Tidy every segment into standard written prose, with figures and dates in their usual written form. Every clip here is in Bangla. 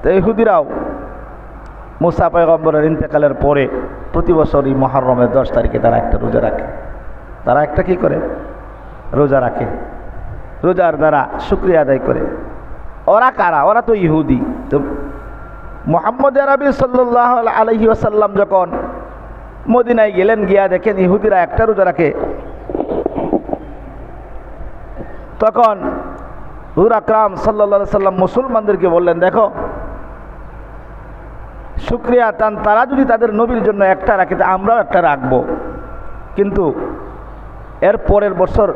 তো ইহুদিরাও মুসা পয়গম্বরের ইন্তেকালের পরে প্রতি বছরই মুহররমের 10 তারিখে তারা একটা রোজা রাখে। তারা একটা কি করে? রোজা রাখে। রোজার দ্বারা শুকরিয়া আদায় করে। ওরা কারা? ওরা তো ইহুদি। তো মুহাম্মদ আরবি সাল্লাল্লাহু আলাইহি ওয়াসাল্লাম যখন মদিনায় গেলেন, গিয়া দেখেন ইহুদিরা একটা রোজা রাখে, তখন হুজুর আকরাম সাল্লাল্লাহু আলাইহি সাল্লাম মুসলমানদেরকে বললেন, দেখো শুকরিয়া তারা যদি তাদের নবীর জন্য একটা রাখে, আমরাও একটা রাখবো। কিন্তু এর পরের বছর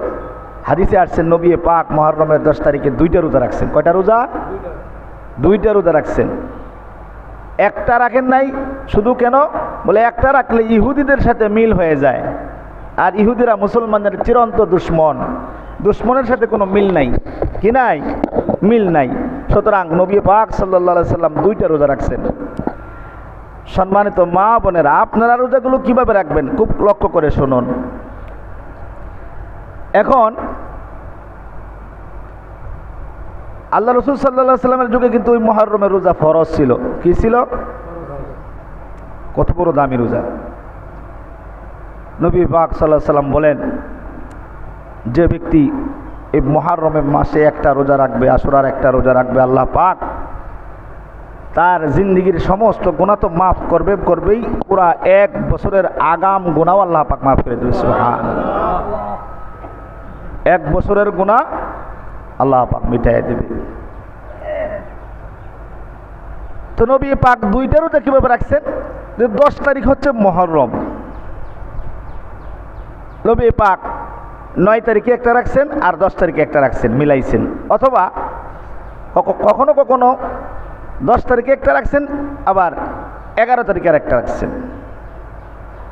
হাদিসে আসছেন নবী পাক মুহররমের 10 তারিখে 2টা রোজা রাখছেন। কয়টা রোজা? 2টা রোজা রাখছেন। একটা রাখেন নাই। শুধু কেন? বলে একটা রাখলে ইহুদিদের সাথে মিল হয়ে যায়, আর ইহুদিরা মুসলমানদের চিরন্ত দুশ্মন। দুশ্মনের সাথে কোনো মিল নাই। কি নাই? মিল নাই। সুতরাং নবী পাক সাল্লাল্লাহু আলাইহি সাল্লাম 2টা রোজা রাখছেন। সম্মানিত মা বোনেরা, আপনারা রোজাগুলো কিভাবে রাখবেন খুব লক্ষ্য করে শুনুন। এখন আল্লাহ রাসূল সাল্লাল্লাহু আলাইহি সাল্লামের যুগে কিন্তু ওই মুহররমের রোজা ফরজ ছিল। কি ছিল? কত বড় দামি রোজা। নবী পাক সাল্লাল্লাহু আলাইহি সাল্লাম বলেন, যে ব্যক্তি এই মুহররমের মাসে একটা রোজা রাখবে, আশুরার একটা রোজা রাখবে, আল্লাহ পাক তার জিন্দেগির সমস্ত গুনাহ তো মাফ করবেই, পুরা 1 বছরের আগাম গুনাহ আল্লাহ পাক মাফ করে দেবে। সুবহানাল্লাহ। 1 বছরের গুনাহ আল্লাহ পাক মিটাইয়া দেবে। তো নবী পাক 2টা রোজা কিভাবে রাখছেন? যে 10 তারিখ হচ্ছে মুহররম, নবী পাক 9 তারিখে একটা রাখছেন আর 10 তারিখে একটা রাখছেন, মিলাইছেন। অথবা কখনো কখনো 10 তারিখে একটা রাখছেন, আবার 11 তারিখে একটা রাখছেন।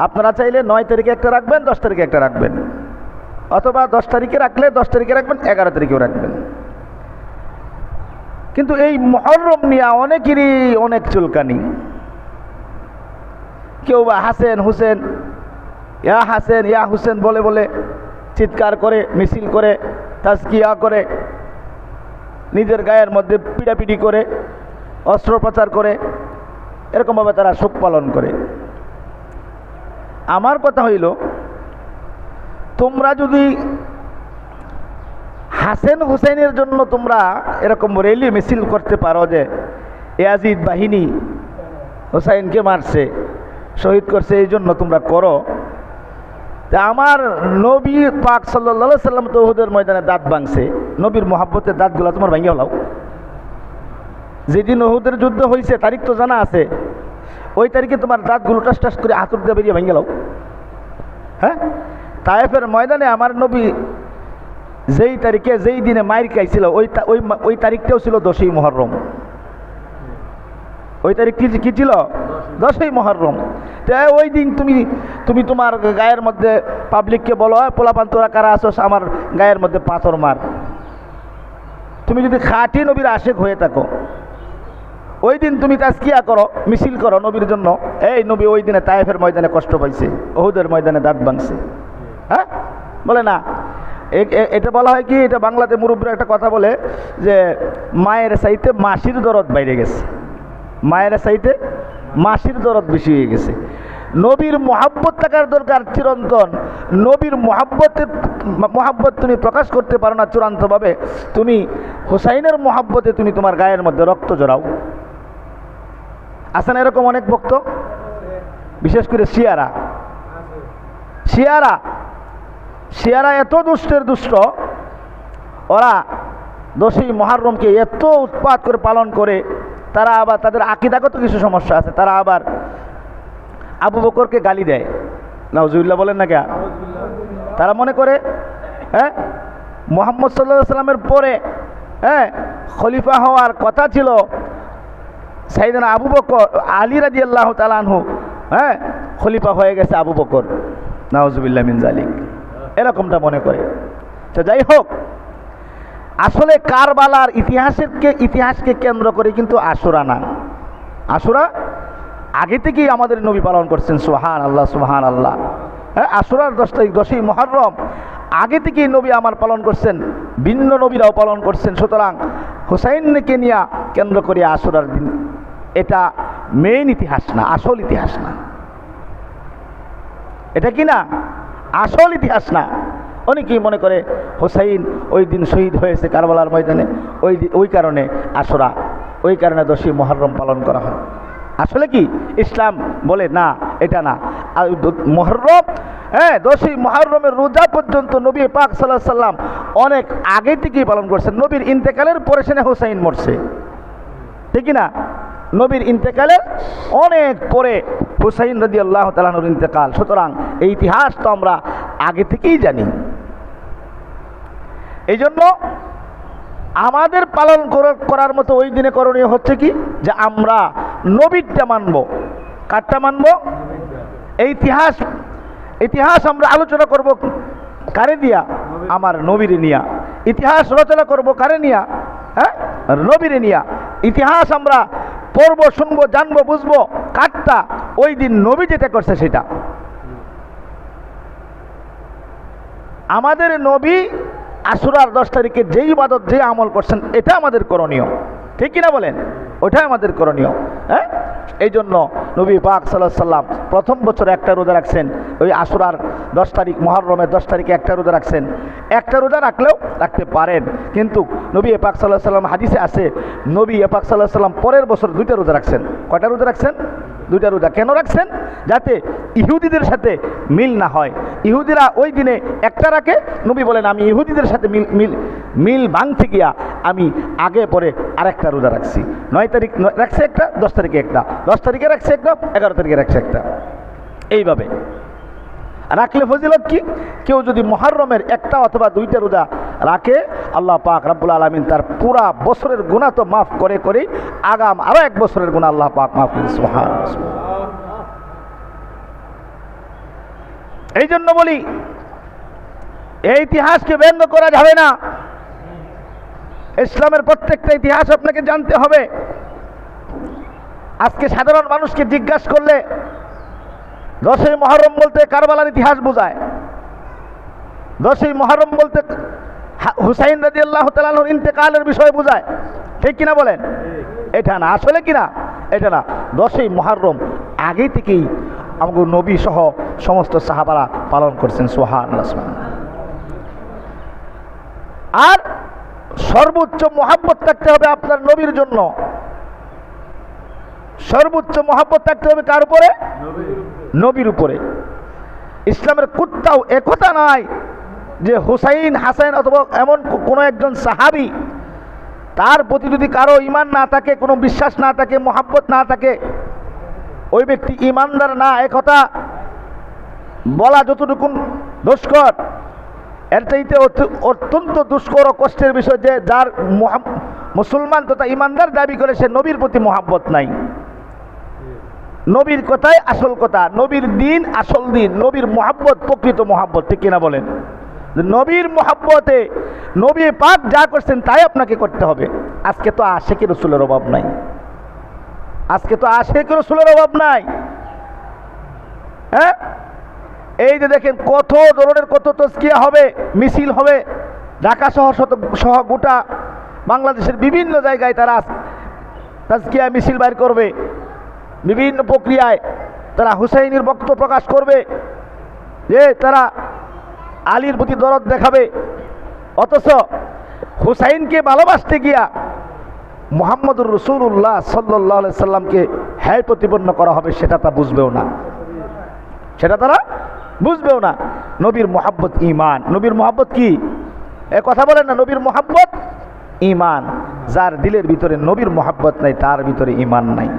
আপনারা চাইলে 9 তারিখে একটা রাখবেন, 10 তারিখে একটা রাখবেন, অথবা 10 তারিখে রাখলে 10 তারিখে রাখবেন, 11 তারিখেও রাখবেন। কিন্তু এই মুহররম নিয়ে অনেকেরই অনেক চুলকানি। কেউ বা হাসেন হুসেন, ইয়া হাসেন ইয়া হুসেন বলে বলে চিৎকার করে, মিছিল করে, তাজকিয়া করে, নিজের গায়ের মধ্যে পিটাপিটি করে, অস্ত্রোপচার করে, এরকমভাবে তারা শোক পালন করে। আমার কথা হইল, তোমরা যদি হাসেন হুসেনের জন্য তোমরা এরকম র্যালি মিছিল করতে পারো যে ইয়াজিদ বাহিনী হুসাইনকে মারছে, শহীদ করছে, এই জন্য তোমরা করো, আমার নবী পাক সাল্লাল্লাহু আলাইহি সাল্লাম তো উহুদের ময়দানে দাঁত ভাঙছে, নবীর মহব্বতের দাঁতগুলো তোমার ভাঙিয়ে হলাও। যেদিন উহুদের যুদ্ধ হয়েছে তারিখ তো জানা আছে, ওই তারিখে তোমার দাঁতগুলো টাস টাস করে হাতুড় দিয়ে বেরিয়ে ভেঙে গেল। হ্যাঁ, তায়েফের ময়দানে আমার নবী যেই তারিখে যেই দিনে মাইর খাইছিল ওই তারিখটাও ছিল 10ই মুহররম। ওই তারিখ কি ছিল? 10ই মুহররম। তো ওই দিন তুমি তোমার গায়ের মধ্যে পাবলিককে বলো, পোলাপান তোরা কারা আসোস আমার গায়ের মধ্যে পাথর মার। তুমি যদি খাঁটি নবীর আশেক হয়ে থাকো, ওই দিন তুমি তাজকিয়া করো, মিছিল করো নবীর জন্য। এই নবী ওই দিনে তায়েফের ময়দানে কষ্ট পাইছে, উহুদের ময়দানে দাঁত ভাঙছে। হ্যাঁ, বলে না। এটা বলা হয় কি, এটা বাংলাতে মুরব্বীরা একটা কথা বলে যে মায়ের চাইতে মাসির দরদ বাইরে গেছে, মায়ের চাইতে মাসির দরদ বেশি হয়ে গেছে। নবীর মহাব্বত থাকার দরকার চিরন্তন। নবীর মহাব্বত তুমি প্রকাশ করতে পারো না চূড়ান্তভাবে, তুমি হুসাইনের মহাব্বতে তুমি তোমার গায়ের মধ্যে রক্ত জড়াও। আসেন এরকম অনেক ভক্ত, বিশেষ করে শিয়ারা এত দুষ্টের দুষ্ট, ওরা 10ই মুহররমকে এত উৎপাত করে পালন করে। তারা আবার তাদের আকীদাগত কিছু সমস্যা আছে, তারা আবার আবু বকরকে গালি দেয়। নাউজুবিল্লাহ বলেন না কে? তারা মনে করে মুহাম্মদ সাল্লাল্লাহু আলাইহি সাল্লামের পরে খলিফা হওয়ার কথা ছিল সাইয়েদনা আবু বকর, আলী রাদিয়াল্লাহু তাআলা আনহু, খলিফা হয়ে গেছে আবু বকর। নাউজুবিল্লাহ মিন যালিক, এরকমটা মনে করে। তো যাই হোক, আসলে কারবালার ইতিহাসকে কেন্দ্র করে কিন্তু আশুরা না। আশুরা আগে থেকেই আমাদের নবী পালন করছেন। সুবহানাল্লাহ, সুবহানাল্লাহ। আশুরার 10 তারিখ 10ই মুহররম আগে থেকেই নবী আমার পালন করছেন, ভিন্ন নবীরাও পালন করছেন। সুতরাং হুসাইনকে নিয়ে কেন্দ্র করে আশুরার দিন এটা মেইন ইতিহাস না, আসল ইতিহাস না। এটা কি না? আসল ইতিহাস না। অনেকেই মনে করে হুসাইন ওই দিন শহীদ হয়েছে কারবালার ময়দানে, ওই কারণে আশুরা, ওই কারণে 10ই মুহররম পালন করা হয়। আসলে কি ইসলাম বলে না, এটা না। আর মুহররম, 10ই মুহররমের রোজা পর্যন্ত নবী পাক সাল্লাল্লাহু আলাইহি সাল্লাম অনেক আগে থেকেই পালন করছেন। নবীর ইন্তেকালের পরে সেনে হুসাইন মরছে, ঠিক না? নবীর ইন্তেকালের অনেক পরে হুসাইন রাদিয়াল্লাহু তাআলা আনহুর ইন্তেকাল। সুতরাং এই ইতিহাস তো আমরা আগে থেকেই জানি। এই জন্য আমাদের পালন করার মতো ওই দিনে করণীয় হচ্ছে কি, যে আমরা নবীরটা মানব। কারটা মানব? এই ইতিহাস আমরা আলোচনা করব কারে দিয়া? আমার নবীরে নিয়া। ইতিহাস রচনা করব কারে নিয়া? নবীরে নিয়া। ইতিহাস আমরা পড়বো, শুনবো, জানবো, বুঝবো কারটা? ওই দিন নবী যেটা করছে সেটা। আমাদের নবী আশুরার 10 তারিখে যেই ইবাদত, যে আমল করছেন, এটা আমাদের করণীয়, ঠিক কিনা বলেন? ওটাই আমাদের করণীয়। এই জন্য নবী পাক সাল্লাল্লাহু আলাইহি সাল্লাম প্রথম বছর একটা রোজা রাখছেন। ওই আশুরার 10 তারিখ, মুহররমের 10 তারিখে একটা রোজা রাখছেন। একটা রোজা রাখলেও রাখতে পারেন, কিন্তু নবী পাক সাল্লাল্লাহু আলাইহি সাল্লাম হাদিসে আছে, নবী পাক সাল্লাল্লাহু আলাইহি সাল্লাম পরের বছর 2টা রোজা রাখছেন। কয়টা রোজা রাখছেন? 2টা রোজা। কেন রাখছেন? যাতে ইহুদিদের সাথে মিল না হয়। ইহুদিরা ওই দিনে একটা রাখে, নবী বলেন আমি ইহুদিদের সাথে মিল ভাঙতে গিয়া আমি আগে পরে আরেকটা রোজা রাখছি। 9 তারিখ রাখছে একটা, 10 তারিখে একটা, 10 তারিখে রাখছে একটা, 11 তারিখে রাখছে একটা। এইভাবে রাখলে ফজিলত কি? কেউ যদি মুহররমের একটা অথবা 2টা রোজা রাখে, আল্লাহ পাক রব্বুল আলামিন তার পুরা বছরের গুনাহ তো মাফ করে করে আগাম আরো 1 বছরের গুনাহ আল্লাহ পাক মাফ করে। সুবহানাল্লাহ। এই জন্য বলি, এই ইতিহাসকে ব্যঙ্গ করা যাবে না। ইসলামের প্রত্যেকটা ইতিহাস আপনাকে জানতে হবে। আজকে সাধারণ মানুষকে জিজ্ঞাসা করলে 10ই মুহররম বলতে কারবালার ইতিহাস বোঝায়, 10ই মুহররম বলতে হুসাইন রাদিয়াল্লাহু তাআলা আনহুর ইন্তেকালের বিষয় বোঝায়, ঠিক কিনা বলেন? এটা না, আসলে কিনা এটা না। 10ই মুহররম আগে থেকেই আমাদের নবী সহ সমস্ত সাহাবারা পালন করছেন। সুবহানাল্লাহ। আর সর্বোচ্চ মহব্বত থাকতে হবে আপনার নবীর জন্য। সর্বোচ্চ মহব্বত থাকতে হবে কার উপরে? নবীর উপরে। ইসলামের কোথাও একথা নাই যে হুসাইন, হাসান অথবা এমন কোনো একজন সাহাবী, তার প্রতি যদি কারো ঈমান না থাকে, কোনো বিশ্বাস না থাকে, মহব্বত না থাকে, ওই ব্যক্তি ঈমানদার না, একথা বলা যতটুকু দুষ্কর, এর চাইতে অত্যন্ত দুষ্কর ও কষ্টের বিষয় যে যার মুসলমান তথা ঈমানদার দাবি করে সে নবীর প্রতি মহব্বত নাই। নবীর কথাই আসল কথা, নবীর দিন আসল দিন, নবীর মহব্বত প্রকৃত মহব্বত, ঠিক কিনা বলেন? নবীর মহব্বতে নবী পাক যা করছেন তাই আপনাকে করতে হবে। আজকে তো আশিকি রাসূলের অভাব নাই, আজকে তো আশিকি রাসূলের অভাব নাই। এই যে দেখেন কত ধরনের কত তাজকিয়া হবে, মিছিল হবে, ঢাকা সহ গোটা বাংলাদেশের বিভিন্ন জায়গায় তারা তাজকিয়া মিছিল বাইর করবে, বিভিন্ন প্রক্রিয়ায় তারা হুসাইনের বক্তব্য প্রকাশ করবে, যে তারা আলীর প্রতি দরদ দেখাবে। অথচ হুসাইনকে ভালোবাসতে গিয়া মুহাম্মদুর রাসূলুল্লাহ সাল্লাল্লাহু আলাইহি সাল্লামকে হ্যায় প্রতিপন্ন করা হবে, সেটা তা বুঝবেও না, সেটা তারা বুঝবেও না। নবীর মহব্বত ঈমান। নবীর মহব্বত কি? এ কথা বলেন না, নবীর মহব্বত ঈমান। যার দিলের ভিতরে নবীর মহব্বত নাই, তার ভিতরে ঈমান নাই।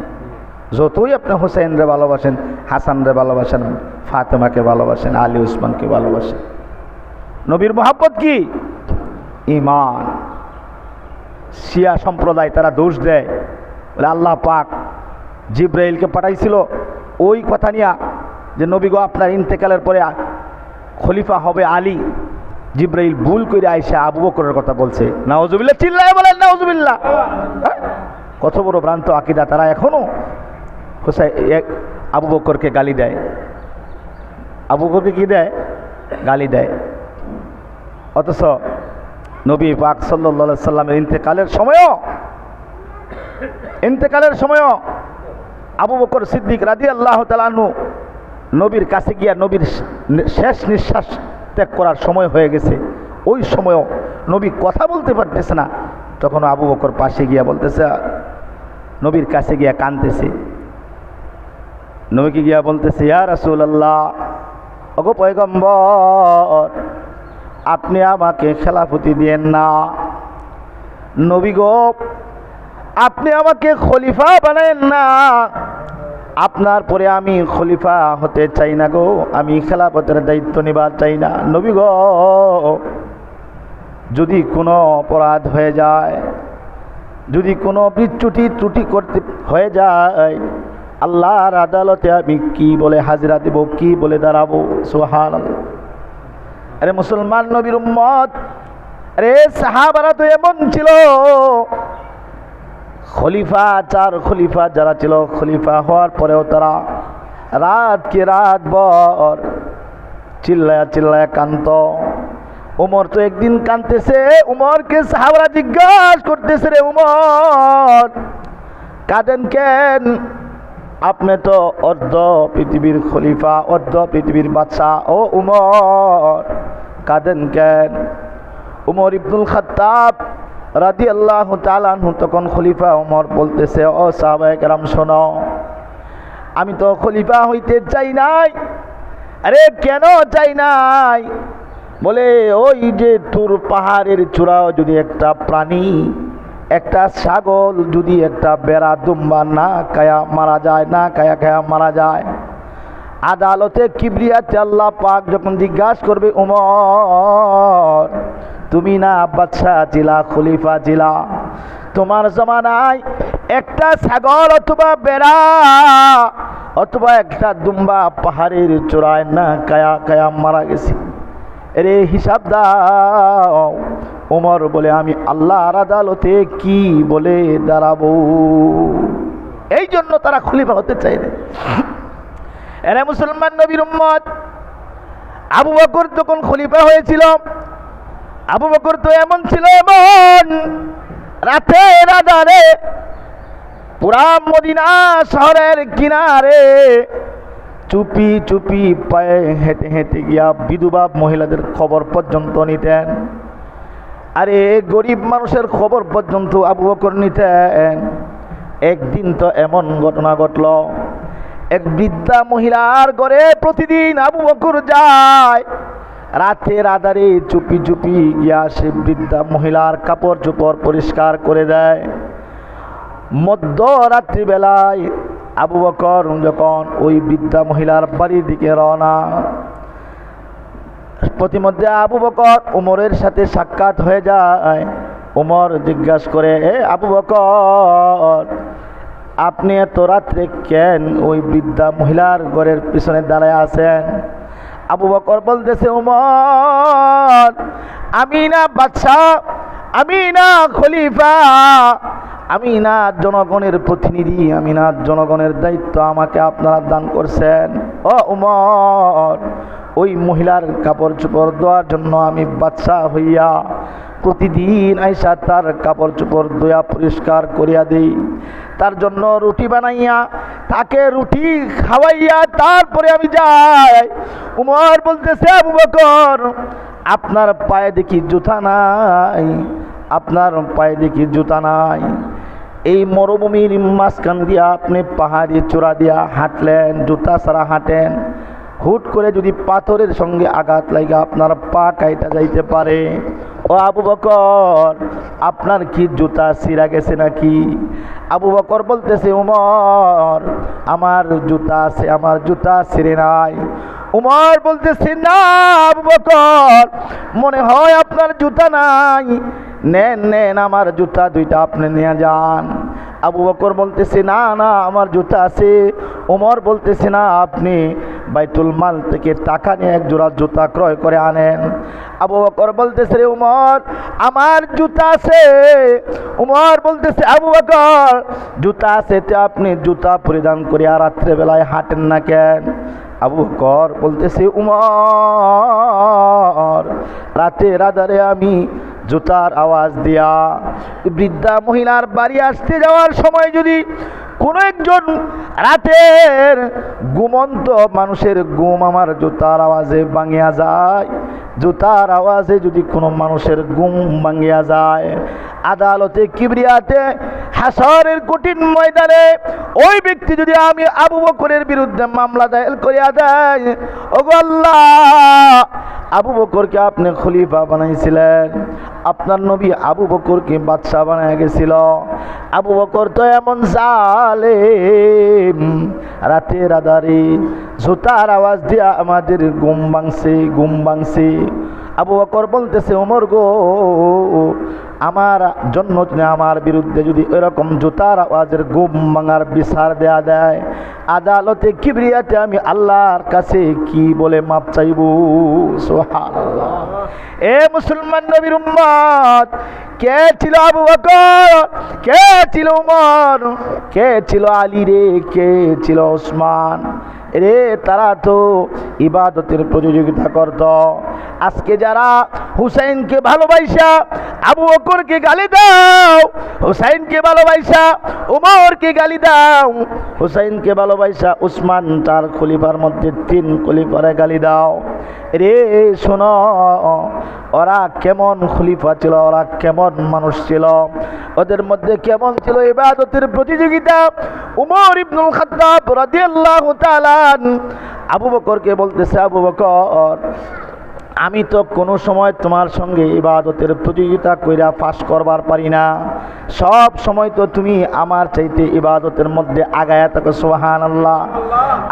যতই আপনি হুসাইনরে ভালোবাসেন, হাসানরে ভালোবাসেন, ফাতেমাকে ভালোবাসেন, আলী উসমানকে ভালোবাসেন, নবীর মহব্বত কি? ঈমান। শিয়া সম্প্রদায় তারা দোষ দেয়, বলে আল্লাহ পাক জিব্রাইলকে পাঠাইছিল ওই কথা নিয়ে যে নবী গো আপনার ইন্তেকালের পরে খলিফা হবে আলী। জিব্রাইল ভুল করে আয়েশা আবু বকরের কথা বলছে। নাউজুবিল্লাহ, চিল্লায় বলেন নাউজুবিল্লাহ। কত বড় ভ্রান্ত আকীদা! তারা এখনো আবু বকরকে গালি দেয়। আবু বকরকে কি দেয়? গালি দেয়। অথচ নবী পাক সাল্লাল্লাহু আলাইহি সাল্লামের ইন্তেকালের সময়ও আবু বকর সিদ্দিক রাদিয়াল্লাহু তাআলা আনহু নবীর কাছে গিয়া নবীর শেষ নিঃশ্বাস ত্যাগ করার সময় হয়ে গেছে। ওই সময়ও নবী কথা বলতে পারতেছে না, তখন আবু বকর পাশে গিয়া বলতেছে, নবীর কাছে গিয়া কাঁদতেছে। নবীকে গিয়া বলতেছে, ইয়া রাসূলুল্লাহ, ওগো পয়গম্বর, আপনি আমাকে খেলাফতি দিয়েন না। নবী গো, আপনি আমাকে খলিফা বানায়েন না। আপনার পরে আমি খলিফা হতে চাই না গো, আমি খেলাফতের দায়িত্ব নিবার চাই না। নবী গো, যদি কোনো অপরাধ হয়ে যায়, যদি কোনো বিচ্যুতি ত্রুটি করতে হয়ে যায়, আল্লাহর আদালতে আমি কি বলে হাজিরা দেব, কি বলে দাঁড়াবো? সুবহানাল্লাহ। আরে মুসলমান নবীর উম্মত, আরে সাহাবারা তো এমন ছিল, খলিফা, চার খলিফা যারা ছিল, খলিফা হওয়ার পরেও তারা রাতকে রাত ভর চিল্লায়া চিল্লায়া কান্ত। উমর তো একদিন কাঁদতেছে, উমরকে সাহাবারা জিজ্ঞাসা করতেছে, রে উমর, কাঁদেন কেন? আপনি তো অর্ধ পৃথিবীর খলিফা, অর্ধ পৃথিবীর বাদশা, ও উমর কাঁদেন কেন? উমর ইবনুল খাত্তাব রাদিয়াল্লাহু তাআলা আনহু তখন খলিফা। উমর বলতেছে, ও সাহাবায়ে কেরাম শোনো, আমি তো খলিফা হইতে চাই নাই। আরে কেন চাই নাই? বলে, ওই যে তুর পাহাড়ের চূড়াও যদি একটা প্রাণী, একটা ছাগল যদি একটা বেড়া দুম্বা না খায়া মারা যায়, না খায়া মারা যায়, আদালতে কিবরিয়াতে আল্লাহ পাক যখন জিজ্ঞাসা করবে, উমর তুমি না বাদশা ছিলা, খলিফা ছিলা, তোমার জমানায় একটা ছাগল অথবা বেড়া অথবা একটা দুম্বা পাহাড়ের চূড়ায় না খায়া মারা গেছি, এরে হিসাব দাও। ওমর বলে, আমি আল্লাহর আদালতে কি বলে দাঁড়াবো? এই জন্য তারা খলিফা হতে চায় না। এরা মুসলমান নবীর উম্মত, আবু বকর যখন খলিফা হয়েছিল, আবু বকর তো এমন ছিল, এমন রাতে রাদারে পুরা মদিনা শহরের কিনারে চুপি চুপি পায়ে হেঁটে হেঁটে গিয়া বিধবা মহিলাদের খবর পর্যন্ত নিতেন। আরে গরিব মানুষের খবর পর্যন্ত আবু বকর নিতেন। একদিন তো এমন ঘটনা ঘটল, এক বৃদ্ধা মহিলার ঘরে প্রতিদিন আবু বকর যায়, রাতের আধারে চুপি চুপি গিয়া সে বৃদ্ধা মহিলার কাপড় চোপড় পরিষ্কার করে দেয়। মধ্যরাত্রিবেলায় আবু বকর যখন ওই বৃদ্ধা মহিলার বাড়ির দিকে রওনা, প্রতিমধ্যে আবু বকর উমরের সাথে সাক্ষাৎ হয়ে যায়। উমর জিজ্ঞাসা করে, আবু বকর, আপনি এত রাত্রে কেন ওই বৃদ্ধা মহিলার ঘরের পিছনে দাঁড়ায় আছেন? আবু বকর বলতেছে, উমর, আমি না বাদশা, আমি না খলিফা, আমি না জনগণের প্রতিনিধি, আমি না জনগণের দায়িত্ব আমাকে আপনারা দান করছেন। ও উমর, ওই মহিলার কাপড় চোপড় ধোয়ার জন্য আমি বাদশা হইয়া প্রতিদিন আইসা তার কাপড় চোপড় ধোয়া পরিষ্কার করিয়া দেই, তার জন্য রুটি বানাইয়া তাকে রুটি খাওয়াইয়া তারপরে আমি যাই। উমর বলতেছে, আবু বকর, আপনার পায়ে দেখি জুতা নাই, আপনার পায়ে দেখি জুতা নাই। এই মরুভূমির মাঝখান দিয়া আপনি পাহাড়ি চূড়া দিয়া হাঁটলেন, জুতা ছাড়া হাঁটেন, হুট করে যদি পাথরের সঙ্গে আঘাত লাগা আপনার পা কাইটা যাইতে পারে। ও আবু বকর, আপনার কি জুতা ছিঁড়া গেছে নাকি? আবু বকর বলতেছে, উমর, আমার জুতা আছে, আমার জুতা ছিঁড়ে নাই। উমর বলতেছে, না আবু বকর, মনে হয় আপনার জুতা নাই, নেন নেন আমার জুতা দুইটা আপনি নিয়ে যান। আবু বকর বলতেছে, না না আমার জুতা আছে। উমর বলতেছে, না আপনি বাইতুল মাল থেকে টাকা নিয়ে এক জোড়া জুতা ক্রয় করে আনেন। আবু বকর বলতেছে, রে উমর, আমার জুতা আছে। উমর বলতেছে, আবু বকর, জুতা আছে তো আপনি জুতা পরিধান করে আর রাত্রেবেলায় হাঁটেন না কেন? আবু বকর বলতেছে, উমর, রাতে রাদারে আমি জুতার আওয়াজ দিয়া বৃদ্ধা মহিলার বাড়ি আসতে যাওয়ার সময় যদি কোন একজন রাতের ঘুমন্ত মানুষের ঘুম আমার জুতার আওয়াজে ভাঙিয়া যায়, জুতার আওয়াজে যদি কোনো মানুষের ঘুম ভাঙিয়া যায়, আদালতে কিবরিয়াতে হাসরের কঠিন ময়দানে ওই ব্যক্তি যদি আমি আবু বকরের বিরুদ্ধে মামলা দায়ের করিয়া দেয়, ওগো আল্লাহ, আবু বকরকে আপনি খলিফা বানাইছিলেন, আপনার নবী আবু বকরকে বাদশা বানায় গেছিল, আবু বকর তো এমন জালেম, রাতের আধারে জুতার আওয়াজ দিয়া আমাদের ঘুম ভাঙছে। আবু বকর বলতেছে, ওমর গো, আমার জন্য আমার বিরুদ্ধে যদি এরকম জুতার আওয়াজের ঘুম ভাঙার বিচার দেয়া দেয়, আদালতে কিবরিয়াতে আমি আল্লাহর কাছে কি বলে মাপ চাইব? সুবহানাল্লাহ। এ মুসলমান নবীর উম্মত, কে ছিল আবু বকর, কে ছিল উমর, কে ছিল আলী রে, কে ছিল ওসমান রে? তারা তো ইবাদতের প্রতিযোগিতা করত। আজকে যারা হুসাইনকে ভালোবাসা আবু বকরকে গালি দাও, হুসাইনকে ভালোবাসা উমরকে গালি দাও, হুসাইনকে ভালোবাসা উসমান তার খলিফার মধ্যে 3 খলিফারে গালি দাও, রে শোনো, ওরা কেমন খলিফা ছিল, ওরা কেমন মানুষ ছিল, ওদের মধ্যে কেমন ছিল ইবাদতের প্রতিযোগিতা। উমর ইবনুল খাত্তাব রাদিয়াল্লাহু তাআলা আবু বকরকে বলতেছে, আবু বকর, আমি তো কোনো সময় তোমার সঙ্গে ইবাদতের প্রতিযোগিতা কইরা পাস করবার পারি না, সব সময় তো তুমি আমার চাইতে ইবাদতের মধ্যে আগায়া থাকো। সুবহানাল্লাহ।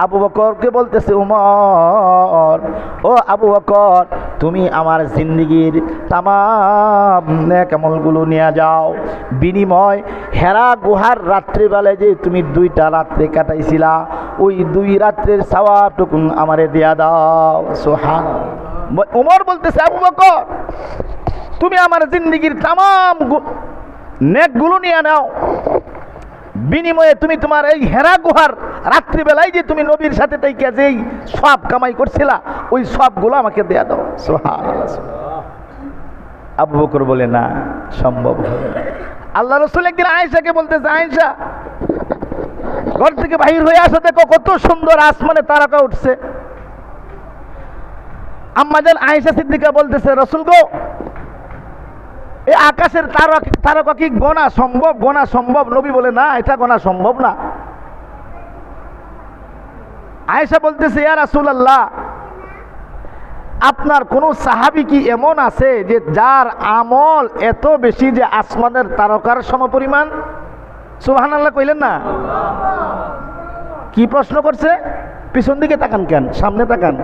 আবু বকরকে বলতেছে, উমর, ও আবু বকর, তুমি আমার জিন্দেগির তামাম নেক আমলগুলো নিয়ে যাও, বিনিময় হেরা গুহার রাত্রিবেলায় যে তুমি 2টা রাত্রে কাটাইছিলা, ওই 2 রাত্রের সওয়াবটুকু আমারে দিয়া দাও। সুবহানাল্লাহ। উমর বলতেছে, আবু বকর, তুমি আমার জিন্দেগির তামাম নেকগুলো নিয়ে নাও, বিনিময়ে তুমি তোমার এই হেরা গুহার রাত্রিবেলায় যে তুমি নবীর সাথে তাইকা যেই সওয়াব কামাই করছিলা, ওই সওয়াবগুলো আমাকে দেয়া দাও। সুবহানাল্লাহ। আবু বকর বলে, না, সম্ভব হবে না। আল্লাহ রাসূল একদিন আয়েশাকে বলতেছে, আয়েশা, ঘর থেকে বাহির হয়ে আসো, দেখো কত সুন্দর আসমানে তারকা উঠছে। আম্মাজান আয়েশা সিদ্দিকা বলতেছে, রাসূল গো, এই আকাশের তারকা কি গোনা সম্ভব? গোনা সম্ভব? নবী বলে, না, এটা গোনা সম্ভব না। আয়েশা বলতেছে, ইয়া রাসূলুল্লাহ, আপনার কোন সাহাবী কি এমন আছে যে যার আমল এত বেশি যে আসমানের তারকার সমপরিমাণ? সুবহানাল্লাহ কইলেন না? কি প্রশ্ন করছে? পিছন দিকে তাকান কেন, সামনে তাকান,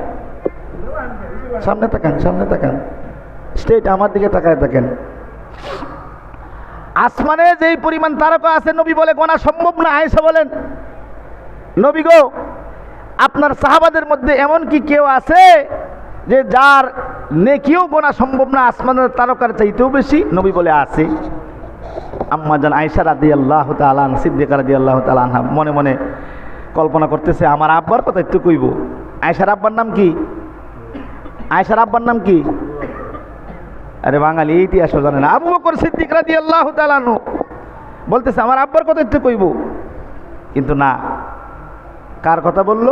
সামনে তাকান, সামনে তাকান, স্ট্রেট আমার দিকে তাকায় থাকেন। আসমানে যেই পরিমাণ তারকা আছে, নবী বলে গোনা সম্ভব না। আয়েশা বলেন, নবী গো, আপনার সাহাবাদের মধ্যে এমন কি কেউ আছে যে যার নেকিও গোনা সম্ভব না আসমানের তারকার চাইতেও বেশি? নবী বলে, আছে। আম্মাজান আয়েশা রাদিয়াল্লাহু তাআলা আনহা, সিদ্দিকা রাদিয়াল্লাহু তাআলা আনহা মনে মনে কল্পনা করতেছে, আমার আব্বার কথা একটু কইব। আয়েশার আব্বার নাম কি? আয়েশার আব্বার নাম কি? আরে বাঙালি ইতিহাসও জানে না। আবু বকর সিদ্দিক রাদিয়াল্লাহু তাআলা আনহু বলতেছে, আমার আব্বার কথা একটু কইব, কিন্তু না। কার কথা বলল?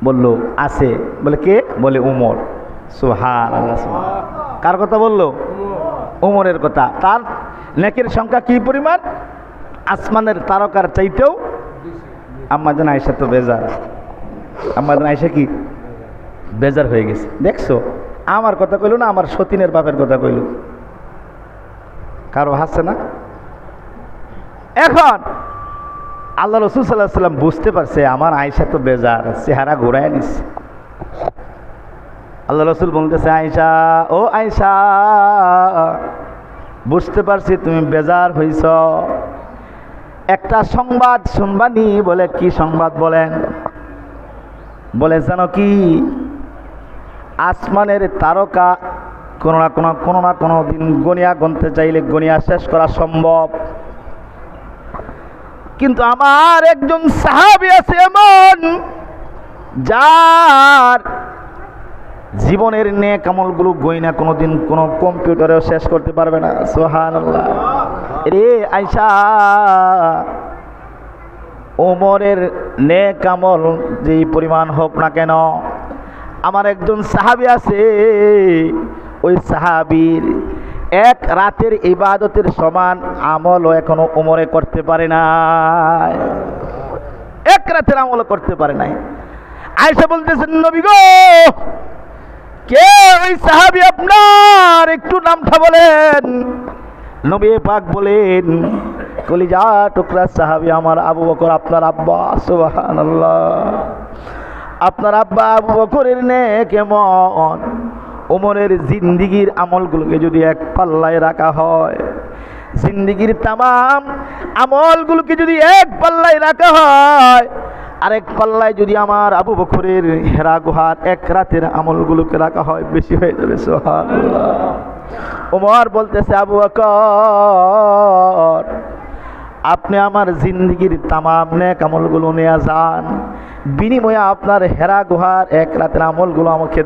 বলল আছে। বলে কে? বলে উমর। সুবহানাল্লাহ। কার কথা বলল? উমরের কথা। তার নেকের সংখ্যা কি পরিমাণ? আসমানের তারকার চাইতেও। আম্মাজান আয়েশা তো বেজার। আম্মাজান আয়েশা কি বেজার হয়ে গেছে। দেখছো, আমার কথা কইল না, আমার সতীনের বাপের কথা কইল। কারো হাসছে না? এখন আল্লাহ রাসূল সাল্লাল্লাহু আলাইহি ওয়াসাল্লাম বুঝতে পারছে আমার আয়েশা তো বেজার, চেহারা ঘোরায় নিচ্ছে। আল্লাহ রাসূল বলতেছে, আয়েশা, ও আয়েশা, বুঝতে পারছি তুমি বেজার হইছ, একটা সংবাদ শুনবানি। বলে কি সংবাদ? বলেন। বলে জানো কি, আসমানের তারকা কোনো না কোনো দিন গনিয়া গুনতে চাইলে গনিয়া শেষ করা সম্ভব, কিন্তু আমার একজন সাহাবী আছে এমন, যার জীবনের নেক আমলগুলো গইনা কোনোদিন কোনো কম্পিউটারেও শেষ করতে পারবে না। সুবহানাল্লাহ। রে আয়েশা, ওমরের নেক আমল যেই পরিমাণ হোক না কেন, আমার একজন সাহাবী আছে, ওই সাহাবীর এক রাতের ইবাদতের সমান আমলও এখনো ওমরে করতে পারে নাই, এক রাতের আমলও করতে পারে নাই। আয়েশা বলতেছেন, নবী গো, কে ওই সাহাবী আপনার, একটু নামটা বলেন। নবী পাক বলেন, কলিজা টুকরা সাহাবী আমার আবু বকর, আপনার আব্বা। সুবহানাল্লাহ। আপনার আব্বা আবু বকরের নেক এমন, ওমরের জিন্দিগির আমলগুলোকে যদি এক পাল্লায় রাখা হয়, জিন্দিগির তামাম আমলগুলোকে যদি এক পাল্লায় রাখা হয়, আরেক পাল্লায় যদি আমার আবু বকরের হেরা গুহার এক রাতের আমলগুলোকে রাখা হয়, বেশি হয়ে যাবে। সুবহানাল্লাহ। ওমর বলতেছে, আবু বকর, আপনি আমার জিন্দিগির তামাম নেক আমলগুলো নিয়ে যান, বিনিময়ে আপনার হেরা গুহার এক রাতের আমলগুলো আমাকে।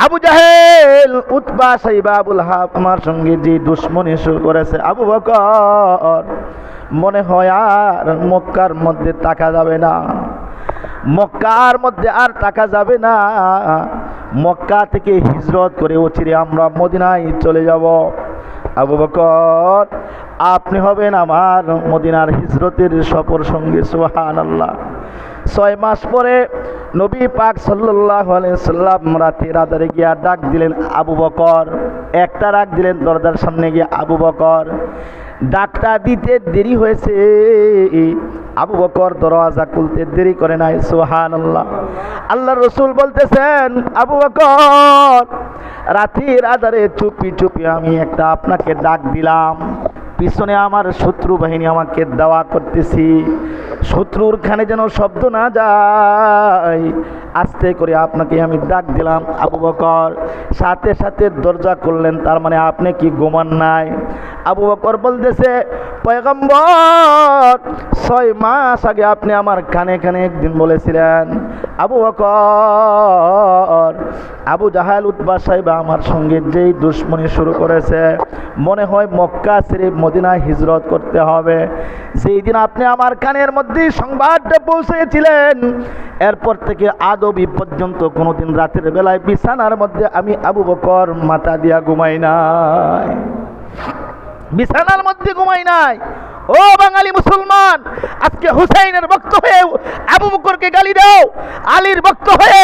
আবু জাহেল, উতবা, সাইবা, আবুল হাব আমার সঙ্গে যে দুশ্মনী শুরু করেছে, আবু বকর মনে হয় আর মক্কার মধ্যে থাকা যাবে না, মক্কার মধ্যে আর থাকা যাবে না। মক্কা থেকে হিজরত করে অচিরে আমরা মদিনায় চলে যাব। আবু বকর, আপনি হবেন আমার মদিনার হিজরতের সফর সঙ্গী। সুবহানাল্লাহ। 6 মাস পরে নবী পাক সাল্লাল্লাহু আলাইহি সাল্লাম রাতের আধারে গিয়া ডাক দিলেন আবু বকর, একটা ডাক দিলেন দরজার সামনে গিয়ে, আবু বকর। ডাকটা দিতে দেরি হয়েছে, আবু বকর দরওয়াজা খুলতে দেরি করে নাই। সুবহানাল্লাহ। আল্লাহর রাসূল বলতেছেন, আবু বকর, রাতের আধারে চুপি চুপি আমি একটা আপনাকে ডাক দিলাম, পিছনে আমার শত্রু বাহিনী আমাকে দাওয়া করতেছি, শত্রুর খানে যেন শব্দ না যায়, আস্তে করে আপনাকে আমি ডাক দিলাম। আবু বকর সাথে সাথে দরজা খুললেন, তার মানে আপনি কি ঘুমান নাই? আবু বকর বলতেছে, পয়গম্বর, 6 মাস আগে আপনি আমার কানে কানে একদিন বলেছিলেন, আবু বকর, আবু জাহাল, উতবা, সাইবা আমার সঙ্গে যেই দুশ্মনী শুরু করেছে, মনে হয় মক্কা ছেড়ে মদিনায় হিজরত করতে হবে। সেই দিন আপনি আমার কানের মধ্যে সংবাদটা পৌঁছেছিলেন, এরপর থেকে আদবি পর্যন্ত কোনোদিন রাতের বেলায় বিছানার মধ্যে আমি আবু বকর মাথা দিয়া ঘুমাই নাই, বিছানার মধ্যে ঘুমাই নাই। ও বাঙালি মুসলমান, আজকে হুসাইনের ভক্ত হয়ে আবু বকরকে গালি দাও, আলীর ভক্ত হয়ে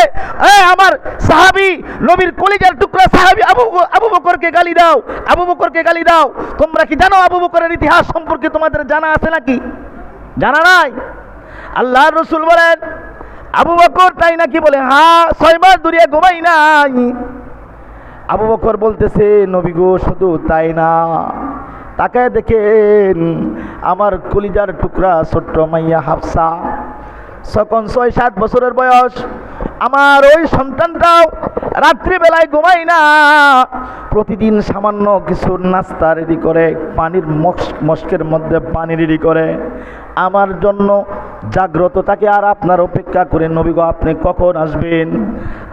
আমার সাহাবী, নবীর কলিজার টুকরা সাহাবী আবু বকরকে গালি দাও, আবু বকরকে গালি দাও। তোমরা কি জানো আবু বকরের ইতিহাস সম্পর্কে তোমাদের জানা আছে নাকি? জানা নাই? আল্লাহর রাসূল বলেন, আবু বকর তাই নাকি? বলে, হ্যাঁ, 6 মাস ধরে ঘুমাই নাই। আবু বকর বলতেছে, নবী গো, শুধু তাই না, তাকায় দেখেন আমার কলিজার টুকরা ছোট্ট মাইয়া হাফসা, যখন 6-7 বছরের বয়স, আমার ওই সন্তানটাও রাত্রিবেলায় ঘুমাই না, প্রতিদিন সামান্য কিছু নাস্তা রেডি করে, পানির মস্কের মধ্যে পানি রেডি করে আমার জন্য জাগ্রত থাকে, আর আপনার অপেক্ষা করে, নবী গো আপনি কখন আসবেন?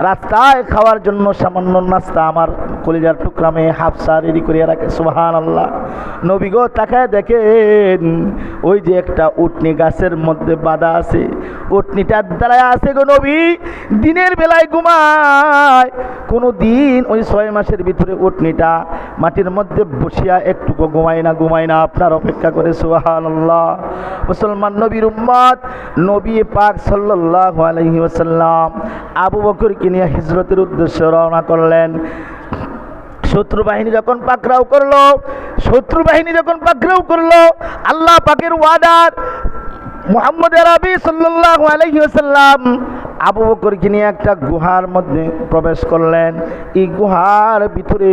রাস্তায় খাওয়ার জন্য সামান্য নাস্তা আমার কলিজার টুকরা মেয়ে হাফসা রেডি করে রাখে। সুবহানাল্লাহ। নবী গো তাকায় দেখেন, ওই যে একটা উটনি গাছের মধ্যে বাঁধা আছে, উটনিটার দ্বারায় আছে গো নবী, দিনের বেলায় ঘুমায়, কোনো দিন ওই 6 মাসের ভিতরে উটনিটা মাটির মধ্যে বসিয়া একটুকু ঘুমায় না, আপনার অপেক্ষা করে। সুবহানাল্লাহ। মুসলমান নবীর উম্মত, নবী পাক সাল্লাল্লাহু আলাইহি ওয়াসাল্লাম আবু বকরকে নিয়ে হিজরতের উদ্দেশ্যে রওনা করলেন। শত্রু বাহিনী যখন পাকড়াও করলো, আল্লাহ পাকের ওয়াদার মুহাম্মদ আরবি সাল্লাল্লাহু আলাইহি ওয়াসাল্লাম আবু বকরকে নিয়ে একটা গুহার মধ্যে প্রবেশ করলেন। এই গুহার ভিতরে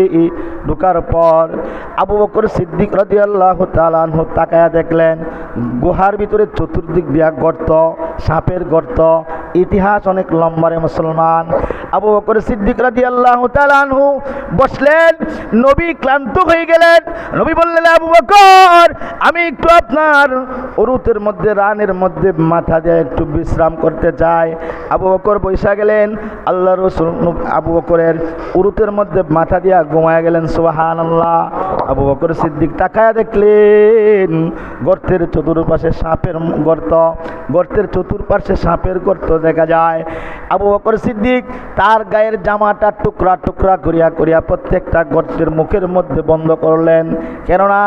ঢোকার পর আবু বকর সিদ্দিক রাদিয়াল্লাহু তাআলা আনহু তাকায়া দেখলেন, গুহার ভিতরে চতুর্দিক দিয়া গর্ত, সাপের গর্ত, ইতিহাস অনেক লম্বারে মুসলমান। আবু বকর সিদ্দিক রাদিয়াল্লাহু তাআলা আনহু বসলেন, নবী ক্লান্ত হয়ে গেলেন। নবী বললেন, আবু বকর, আমি একটু আপনার উরুতের মধ্যে, রানের মধ্যে মাথা দিয়ে একটু বিশ্রাম করতে চাই। আবু বকর বৈশা গেলেন, আল্লাহ রাসূল আবু বকরের উরুতের মধ্যে মাথা দিয়া ঘুমায়া গেলেন। সুবহানাল্লাহ। আবু বকর সিদ্দিক তাকায়া দেখলেন, গর্তের চতুর্পাশে সাপের গর্ত, গর্তের চতুর্পার্শ্বে সাপের গর্ত দেখা যায়। আবু বকর সিদ্দিক তার গায়ের জামাটা টুকরা টুকরা করিয়া করিয়া প্রত্যেকটা গর্তের মুখের মধ্যে বন্ধ করলেন, কেননা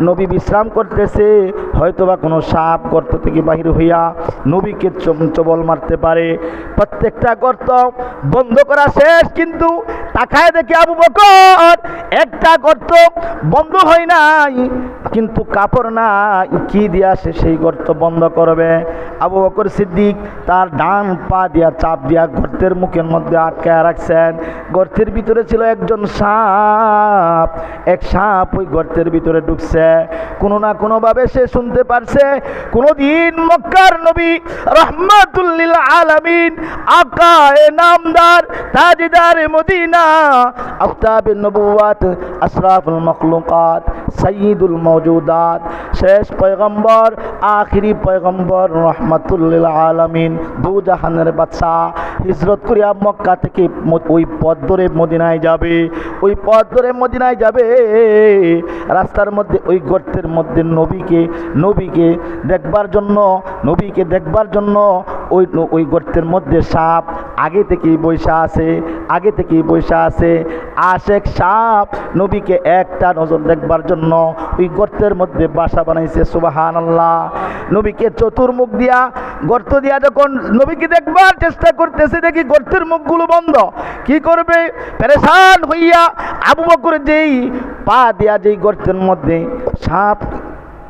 নবী বিশ্রাম করতেছে, হয়তোবা কোনো সাপ গর্ত থেকে বাহির হইয়া নবীকে চবল মারতে পারে। প্রত্যেকটা গর্ত বন্ধ করা শেষ, কিন্তু তাকায় দেখে আবু বকর একটা গর্ত বন্ধ হয় নাই, কিন্তু কাপড় না, কি দিয়া সে সেই গর্ত বন্ধ করবে? আবু বকর সিদ্দিক তার ডান পা দিয়া চাপ দিয়া গর্তের মুখের মধ্যে আটকায় রাখছেন। গর্তের ভিতরে ছিল একজন সাপ, এক সাপ ওই গর্তের ভিতরে ঢুকছে। কোনো না কোনোভাবে সে শুনতে পারছে কোনোদিন মক্কার নবী রহমাতুল লিল আলামিন আকায়ে নামদার তাজদার মদিনা আফতাবে নবুওয়াত আশরাফুল মাখলুকাত সাইয়্যিদুল মাওজুদাত শেষ পয়গম্বর আখিরি পয়গম্বর রহমাতুল লিল আলামিন দু জাহানের বাদশা হিজরত করিয়া মক্কা থেকে ওই পথ ধরে মদিনায় যাবে। ওই পথ ধরে মদিনায় যাবে, রাস্তার মধ্যে ওই গর্তের মধ্যে নবীকে দেখবার জন্য ওই গর্তের মধ্যে সাপ আগে থেকেই বৈশা আছে। আশেক সাপ নবীকে একটা নজর দেখবার জন্য ওই গর্তের মধ্যে বাসা বানাইছে। সুবহানাল্লাহ। নবীকে চতুর্মুখ দিয়া গর্ত দিয়া যখন নবীকে দেখবার চেষ্টা করতেছে, দেখি গর্তের মুখগুলো বন্ধ। কি করবে পেরেশান হইয়া আবু বকর যেই পা দিয়া যেই গর্তের মধ্যে সাপ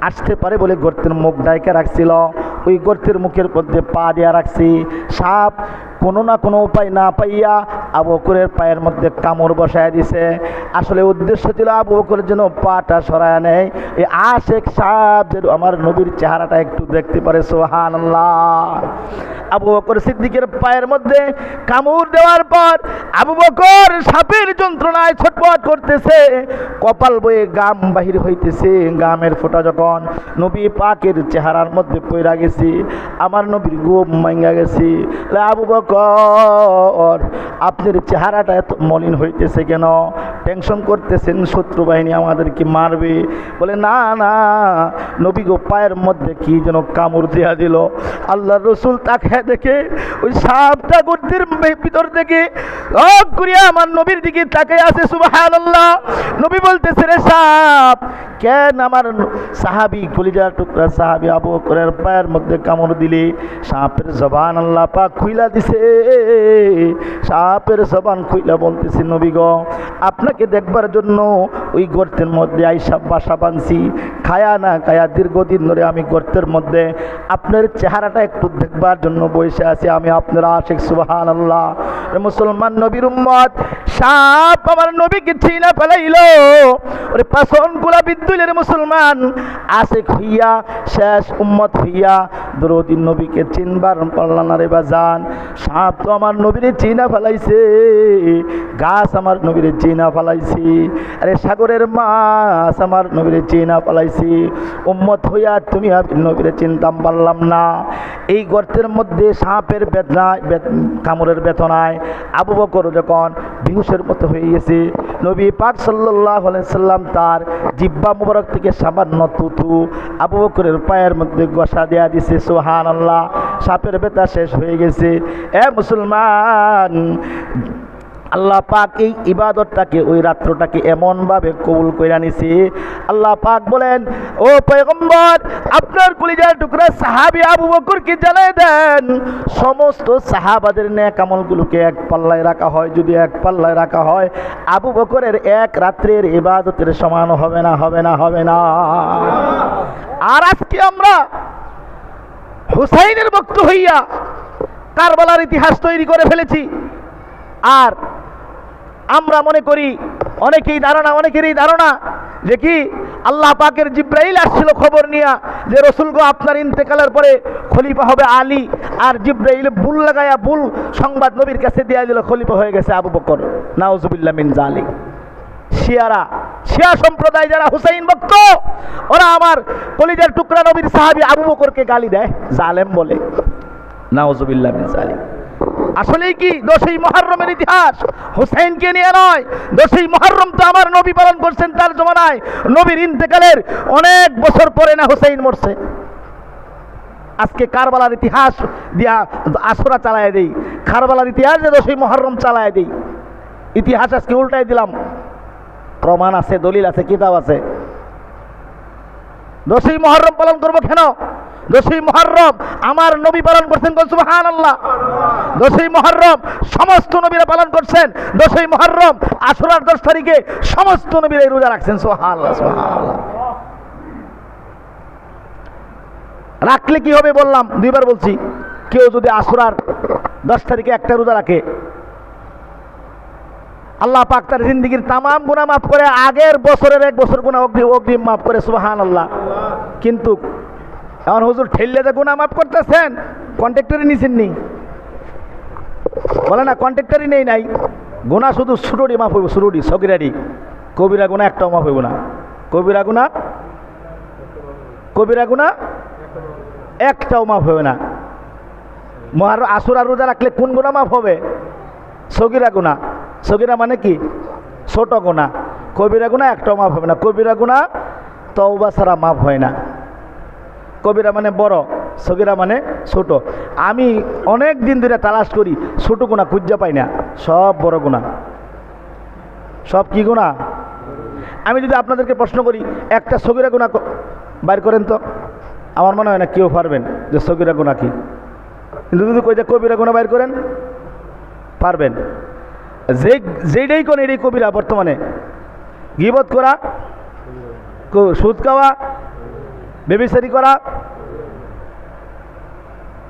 আসতে পারে বলে গর্তের মুখ ডাইকা রাখছিল, ওই গর্তের মুখের মধ্যে পা দিয়া রাখছি। সাপ কোনো না কোনো উপায় না পাইয়া আবু বকরের পায়ের মধ্যে কামড় বসায় দিছে। আসলে উদ্দেশ্য ছিল আবু বকর যেন পাটা সরায় নেয়, এই আশেক সাপ যেন আমার নবীর চেহারাটা একটু দেখতে পারে। সুবহানাল্লাহ। আবু বকর সিদ্দিকের পায়ের মধ্যে কামড় দেওয়ার পর আবু বকর সাপের যন্ত্রণায় ছটফট করতেছে, কপাল বয়ে গাম বাহির হইতেছে। গামের ফোঁটা যখন নবী পাকের চেহারার মধ্যে পইরা গেছি, আমার নবীর ঘুম ভাঙা গেছি। আবু বকর আপনার চেহারাটা এত মলিন হইতেছে কেন? টেনশন করতেছেন শত্রু বাহিনী আমাদেরকে মারবে? বলে না না, নবী গো পায়ের মধ্যে কি যেন কামড় দেয়া দিল। আল্লাহর রাসূল তাকে দেখে ওই সাপটা গর্তের ভিতর থেকে করিয়া আমার নবীর দিকে তাকায় আছে। সুবহানাল্লাহ। নবী বলতেছে, রে সাপ কেন আমার সাহাবী কলিজার টুকরা সাহাবী আবু বকরের পায়ের মধ্যে কামড় দিলে? সাপের জবান আল্লাহ পাক খুইলা দিছে। সাপের জবান খুইলা বলতেছে, নবী গো আপনাকে দেখবার জন্য ওই গর্তের মধ্যে আইসা বাসা বাঁধছি। খায়া না খায়া দীর্ঘদিন ধরে আমি গর্তের মধ্যে আপনার চেহারাটা একটু দেখবার জন্য বসে আছি। আমি আপনার আশিক। সুবহানাল্লাহ। মুসলমান নবীর উম্মত, সাপ আমার নবীকে চিনা ফেলাইল। ওরে পাছন গুলা বিদ্যুলের মুসলমান আশিক হইয়া শেষ উম্মত হইয়া দরুদ নবীকে চিনবার পারলা না রে বাজান। সাপ তো আমার নবীরে চিনা ফেলাইছে, গাছ আমার নবীরে চিনা ফেলাইছি, আরে সাগরের মাছ আমার নবীরে চিনা ফেলাইছি। উম্মত হইয়া তুমি নবীরে চিনতাম পারলাম না। এই গর্তের মধ্যে সাপের বেদনা কামড়ের বেদনায় আবু বকর যখন বেহুশের মতো হয়ে গেছে, নবী পাক সাল্লাল্লাহু আলাইহি সাল্লাম তার জিহ্বা মুবারক থেকে সামান্য থুথু আবু বকরের পায়ের মধ্যে ঘষা দেয়া দিছে। সুবহানাল্লাহ। সাপের ব্যথা শেষ হয়ে গেছে। এ মুসলমান, আল্লাহ পাক এই ইবাদতটাকে ওই রাত্রটাকে এমনভাবে কবুল কইরা নিছে। আল্লাহ পাক বলেন, ও পয়গম্বর আপনার কলিজার টুকরা সাহাবী আবু বকরকে জানাই দেন, সমস্ত সাহাবাদের নেক আমলগুলোকে এক পাল্লায় রাখা হয়। যদি এক পাল্লায় রাখা হয়, আবু বকরের এক রাত্রের ইবাদতের সমান হবে না। আর আজকে আমরা হুসাইনের ভক্ত হইয়া কারবালার ইতিহাস তৈরি করে ফেলেছি। আর আমরা মনে করি, অনেকেরই ধারণা যে কি আল্লাহ পাকের জিব্রাইল আসছিল খবর নিয়া যে রসুল গো আপনার ইন্তেকালের পরে খলিফা হবে আলী, আর জিব্রাইল ভুল লাগায়া ভুল সংবাদ নবীর কাছে দিয়া দিল, খলিফা হয়ে গেছে আবু বকর। নাউজুবিল্লাহ মিন জালিক। শিয়া সম্প্রদায় যারা হুসাইন ভক্ত, ওরা আমার কলিজার টুকরা নবীর সাহাবী আবু বকরকে গালি দেয়, জালেম বলে। নাউজুবিল্লাহ মিন জালিক। আসলে কি 10ই মুহররমের ইতিহাস হুসাইনকে নিয়ে নয়। 10ই মুহররম তো আমার নবী পালন করছেন তার জমানায়, নবীর ইন্তেকালের অনেক বছর পরে না হুসাইন মরছে। আজকে কারবালার ইতিহাস দিয়া আশুরা চালায় দেই, কারবালার ইতিহাস যে 10ই মুহররম চালায় দেই, ইতিহাস আজকে উল্টাই দিলাম। প্রমাণ আছে, দলিল আছে, কিতাব আছে। 10ই মুহররম পালন করব কেন? 10ই মুহররম আমার নবী পালন করছেন, সুবহানাল্লাহ। 10ই মুহররম সমস্ত নবীরা পালন করছেন। 10ই মুহররম আশুরার 10 তারিখে সমস্ত নবীরা রোজা রাখছেন, সুবহানাল্লাহ সুবহানাল্লাহ। রাখলে কি হবে বললাম, দুইবার বলছি। কেউ যদি আশুরার 10 তারিখে একটা রোজা রাখে, আল্লাহ পাক তার জিন্দেগির তামাম গুনাহ মাফ করে, আগের বছরের 1 বছর গুনাহ অগ্রিম মাফ করে, সুবহানাল্লাহ। কিন্তু এখন হুজুর ঠেললে যে গুনাহ মাফ করতেছেন, কন্ট্রাক্টরই নিছেন নি? বলে না, কন্ট্রাক্টরই নেই নাই। গুনাহ শুধু ছোটটি মাফ হইব, ছোটটি সগিরাটি, কবিরা গুনাহ একটাও মাফ হইব না। কবিরা গুনাহ একটাও মাফ হবে না। আশুরা রোজা রাখলে কোন গুনাহ মাফ হবে? সগিরা গুনাহ। সগিরা মানে কি? ছোট গুনাহ। কবিরা গুনাহ একটাও মাফ হবে না। কবিরা গুনাহ তওবা ছাড়া মাফ হয় না। কবিরা মানে বড়, সগিরা মানে ছোট। আমি অনেক দিন ধরে তালাশ করি, ছোট গুনাহ খুঁজে পাই না, সব বড় গুনাহ। সব কি গুনাহ? আমি যদি আপনাদেরকে প্রশ্ন করি, একটা সগিরা গুনাহ বাইর করেন তো, আমার মনে হয় না কেউ পারবেন যে সগিরা গুনাহ কি। কিন্তু যদি কই যে কবিরা গুনাহ বাইর করেন, পারবেন। যেইটাই কোন এটাই কবিরা। বর্তমানে গীবত করা, সুদ খাওয়া, বেবিচারি করা।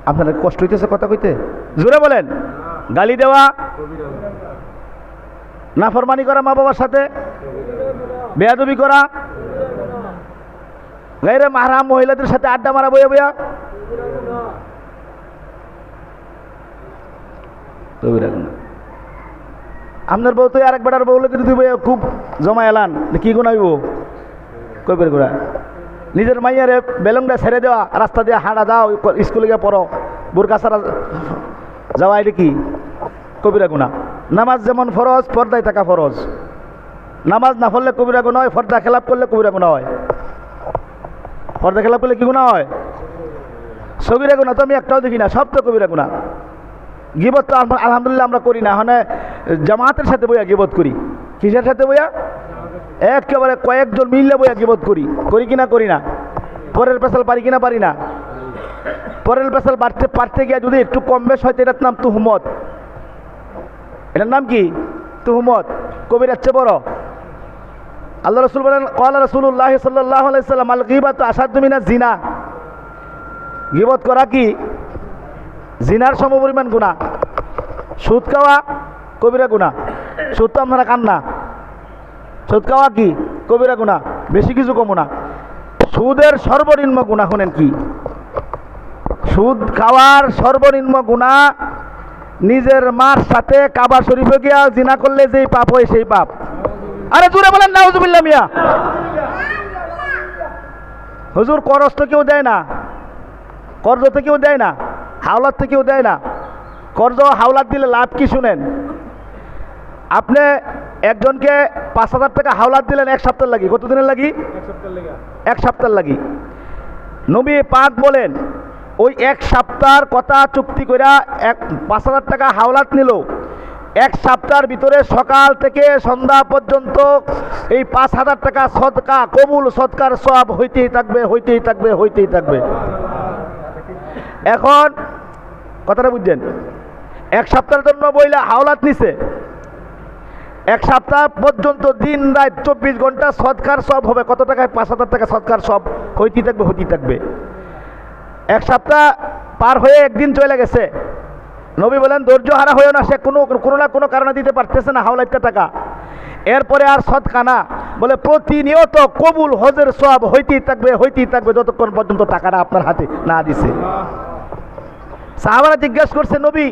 আপনাদের কষ্ট হইতেছে কথা কইতে? জোরে বলেন। গালি দেওয়া, নাফরমানি করা মা বাবার সাথে, বেয়াদবি করা, গায়রে মাহরাম মহিলাদের সাথে আড্ডা মারা বইয়া বইয়া, আপনার বউ তো আরেক বেটার বউ লোকের দুই বইয়া খুব জমা এলান, কি গুনাহ হইব? কবির গুণা। নিজের মাইয়ারে বেলুনটা ছেড়ে দেওয়া, রাস্তা দিয়ে হাঁটা, যাও স্কুলে গিয়ে পড়ো, বোরকা ছাড়া যাওয়া, এটা কি? কবিরা গুনাহ। নামাজ যেমন ফরজ, পর্দায় থাকা ফরজ। নামাজ না পড়লে কবিরা গুনাহ হয়, পর্দা খেলাপ করলে কবিরা গুনাহ হয়। পর্দা খেলাপ করলে কি গুনাহ হয়? সগিরা গুনাহ তো আমি একটাও দেখি না, সব তো কবিরা গুনাহ। গীবত তো আলহামদুলিল্লাহ আমরা করি না, মানে জামাতের সাথে বইয়া গীবত করি। কিসের সাথে বইয়া? একেবারে কয়েকজন মিললে বইয়া গীবত করি। করি কিনা করি না? পরের পেশাল পারি কিনা পারি না? পরের পেশাল পারতে গিয়ে যদি একটু কম বেশ হয়, এটার নাম তুহমত। এটার নাম কি? তুহমত। কবিরার চেয়ে বড়। আল্লাহ রাসূল বলেন, ক্বালা রাসূলুল্লাহ সাল্লাল্লাহু আলাইহি ওয়াসাল্লাম, আল গীবাতু আশাদ্দু মিনাজ জিনা। গীবত করা কি? জিনার সমপরিমাণ গুনাহ। সুদ খাওয়া কবিরা গুনাহ। সুদ তো আপনারা খান না। সুদ খাওয়া কি? কবিরা গুনাহ। বেশি কিছু কম না। সুদের সর্বনিম্ন গুনাহ শুনেন কি? সুদ খাওয়ার সর্বনিম্ন গুনাহ, নিজের মার সাথে কাবা শরীফে গিয়া জিনা করলে যেই পাপ হয় সেই পাপ। আরে জোরে বলেন নাউজুবিল্লাহ মিয়া। হুজুর করজ তো কেউ দেয় না, কর্জ তো কেউ দেয় না, হাওলাত তো কেউ দেয় না। কর্জ হাওলাত দিলে লাভ কি শুনেন? আপনি একজনকে 5,000 টাকা হাওলাত দিলেন 1 সপ্তাহ লাগি। কতদিনের লাগি? 1 সপ্তাহ লাগি। নবী পাক বলেন, ওই 1 সপ্তাহের কথা চুক্তি করে 5,000 টাকা হাওলাত নিল। 1 সপ্তাহের ভিতরে সকাল থেকে সন্ধ্যা পর্যন্ত এই 5,000 টাকা সদকা কবুল, সদকার সওয়াব হইতেই থাকবে, হইতেই থাকবে, হইতেই থাকবে। এখন কথাটা বুঝছেন? 1 সপ্তাহের জন্য বইলা হাওলাত নিছে, 1 সপ্তাহ পর্যন্ত দিন রাত 24 ঘন্টা সদকার সব হবে। কত টাকায়? 5,000 টাকা সদকার সব হইতেই থাকবে, হইতেই থাকবে। 1 সপ্তাহ পার হয়ে একদিন চলে গেছে। নবী বলেন, ধৈর্য হারা হয়েও না, সে কোনো না কোনো কারণে দিতে পারতেছে না হাওলাতটা টাকা। এরপরে আর সদকা না, বলে প্রতিনিয়ত কবুল হজের সওয়াব হইতেই থাকবে, হইতেই থাকবে, যতক্ষণ পর্যন্ত টাকাটা আপনার হাতে না দিছে। সাহাবারা জিজ্ঞাসা করছে, নবী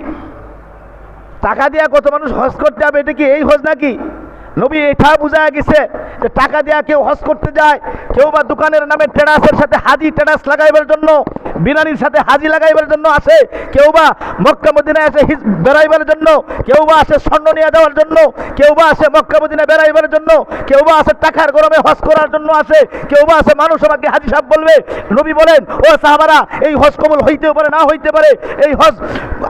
টাকা দিয়া কত মানুষ হজ করতে হবে, এটা কি এই হজ নাকি? নবী এটা বুঝা গেছে যে টাকা দিয়া কেউ হজ করতে যায়, কেউ বা দোকানের নামে টেরাসের সাথে হাজি টেরাস লাগাইবার জন্য বিনানির সাথে হাজি লাগাইবার জন্য আসে, কেউ বা মক্কা মদিনায় আসে বেড়াইবার জন্য, কেউ বা আসে স্বর্ণ নিয়ে যাওয়ার জন্য, কেউ বা আসে মক্কা মদিনা বেড়াইবার জন্য, কেউ বা আসে টাকার গরমে হজ করার জন্য আসে, কেউ বা আসে মানুষ আমাকে হাজি সাহেব বলবে। নবী বলেন, ও সাহাবারা, এই হজ কবুল হইতেও পারে, না হইতে পারে, এই হজ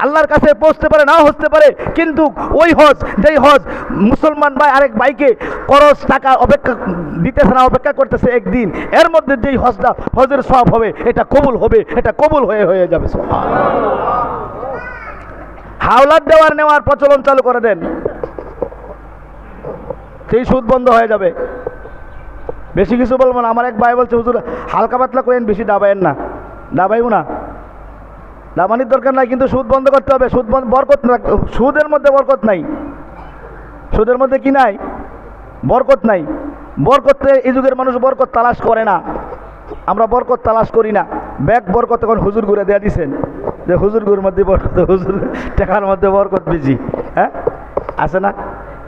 আল্লাহর কাছে পৌঁছতে পারে, না হতে পারে, কিন্তু ওই হজ, যেই হজ মুসলমান ভাই আরেক ভাইকে খরচ টাকা অপেক্ষা দিতেছে না, অপেক্ষা করতেছে একদিন, এর মধ্যে যেই হজটা হজের সওয়াব হবে, এটা কবুল হবে, এটা কবুল হয়ে যাবে। হাওলাত দেওয়ার নেওয়ার প্রচলন চালু করে দেন, সেই সুদ বন্ধ হয়ে যাবে। বেশি কিছু বলবো না। আমার এক ভাই বলছে, হুজুর হালকা পাতলা করেন, বেশি দাবাইন না। দাবাইও না, দাবানির দরকার নাই, কিন্তু সুদ বন্ধ করতে হবে। সুদ বরকত না, সুদের মধ্যে বরকত নাই। সুদের মধ্যে কি নাই? বরকত নাই। বরকত, এই যুগের মানুষ বরকত তালাশ করে না, আমরা বরকত তালাশ করি না। ব্যাগ বরকত এখন হুজুর ঘুরে দেয়া দিছেন, যে হুজুর গুর মধ্যে বরকত, হুজুর টাকার মধ্যে বরকত বেশি। হ্যাঁ, আছে না?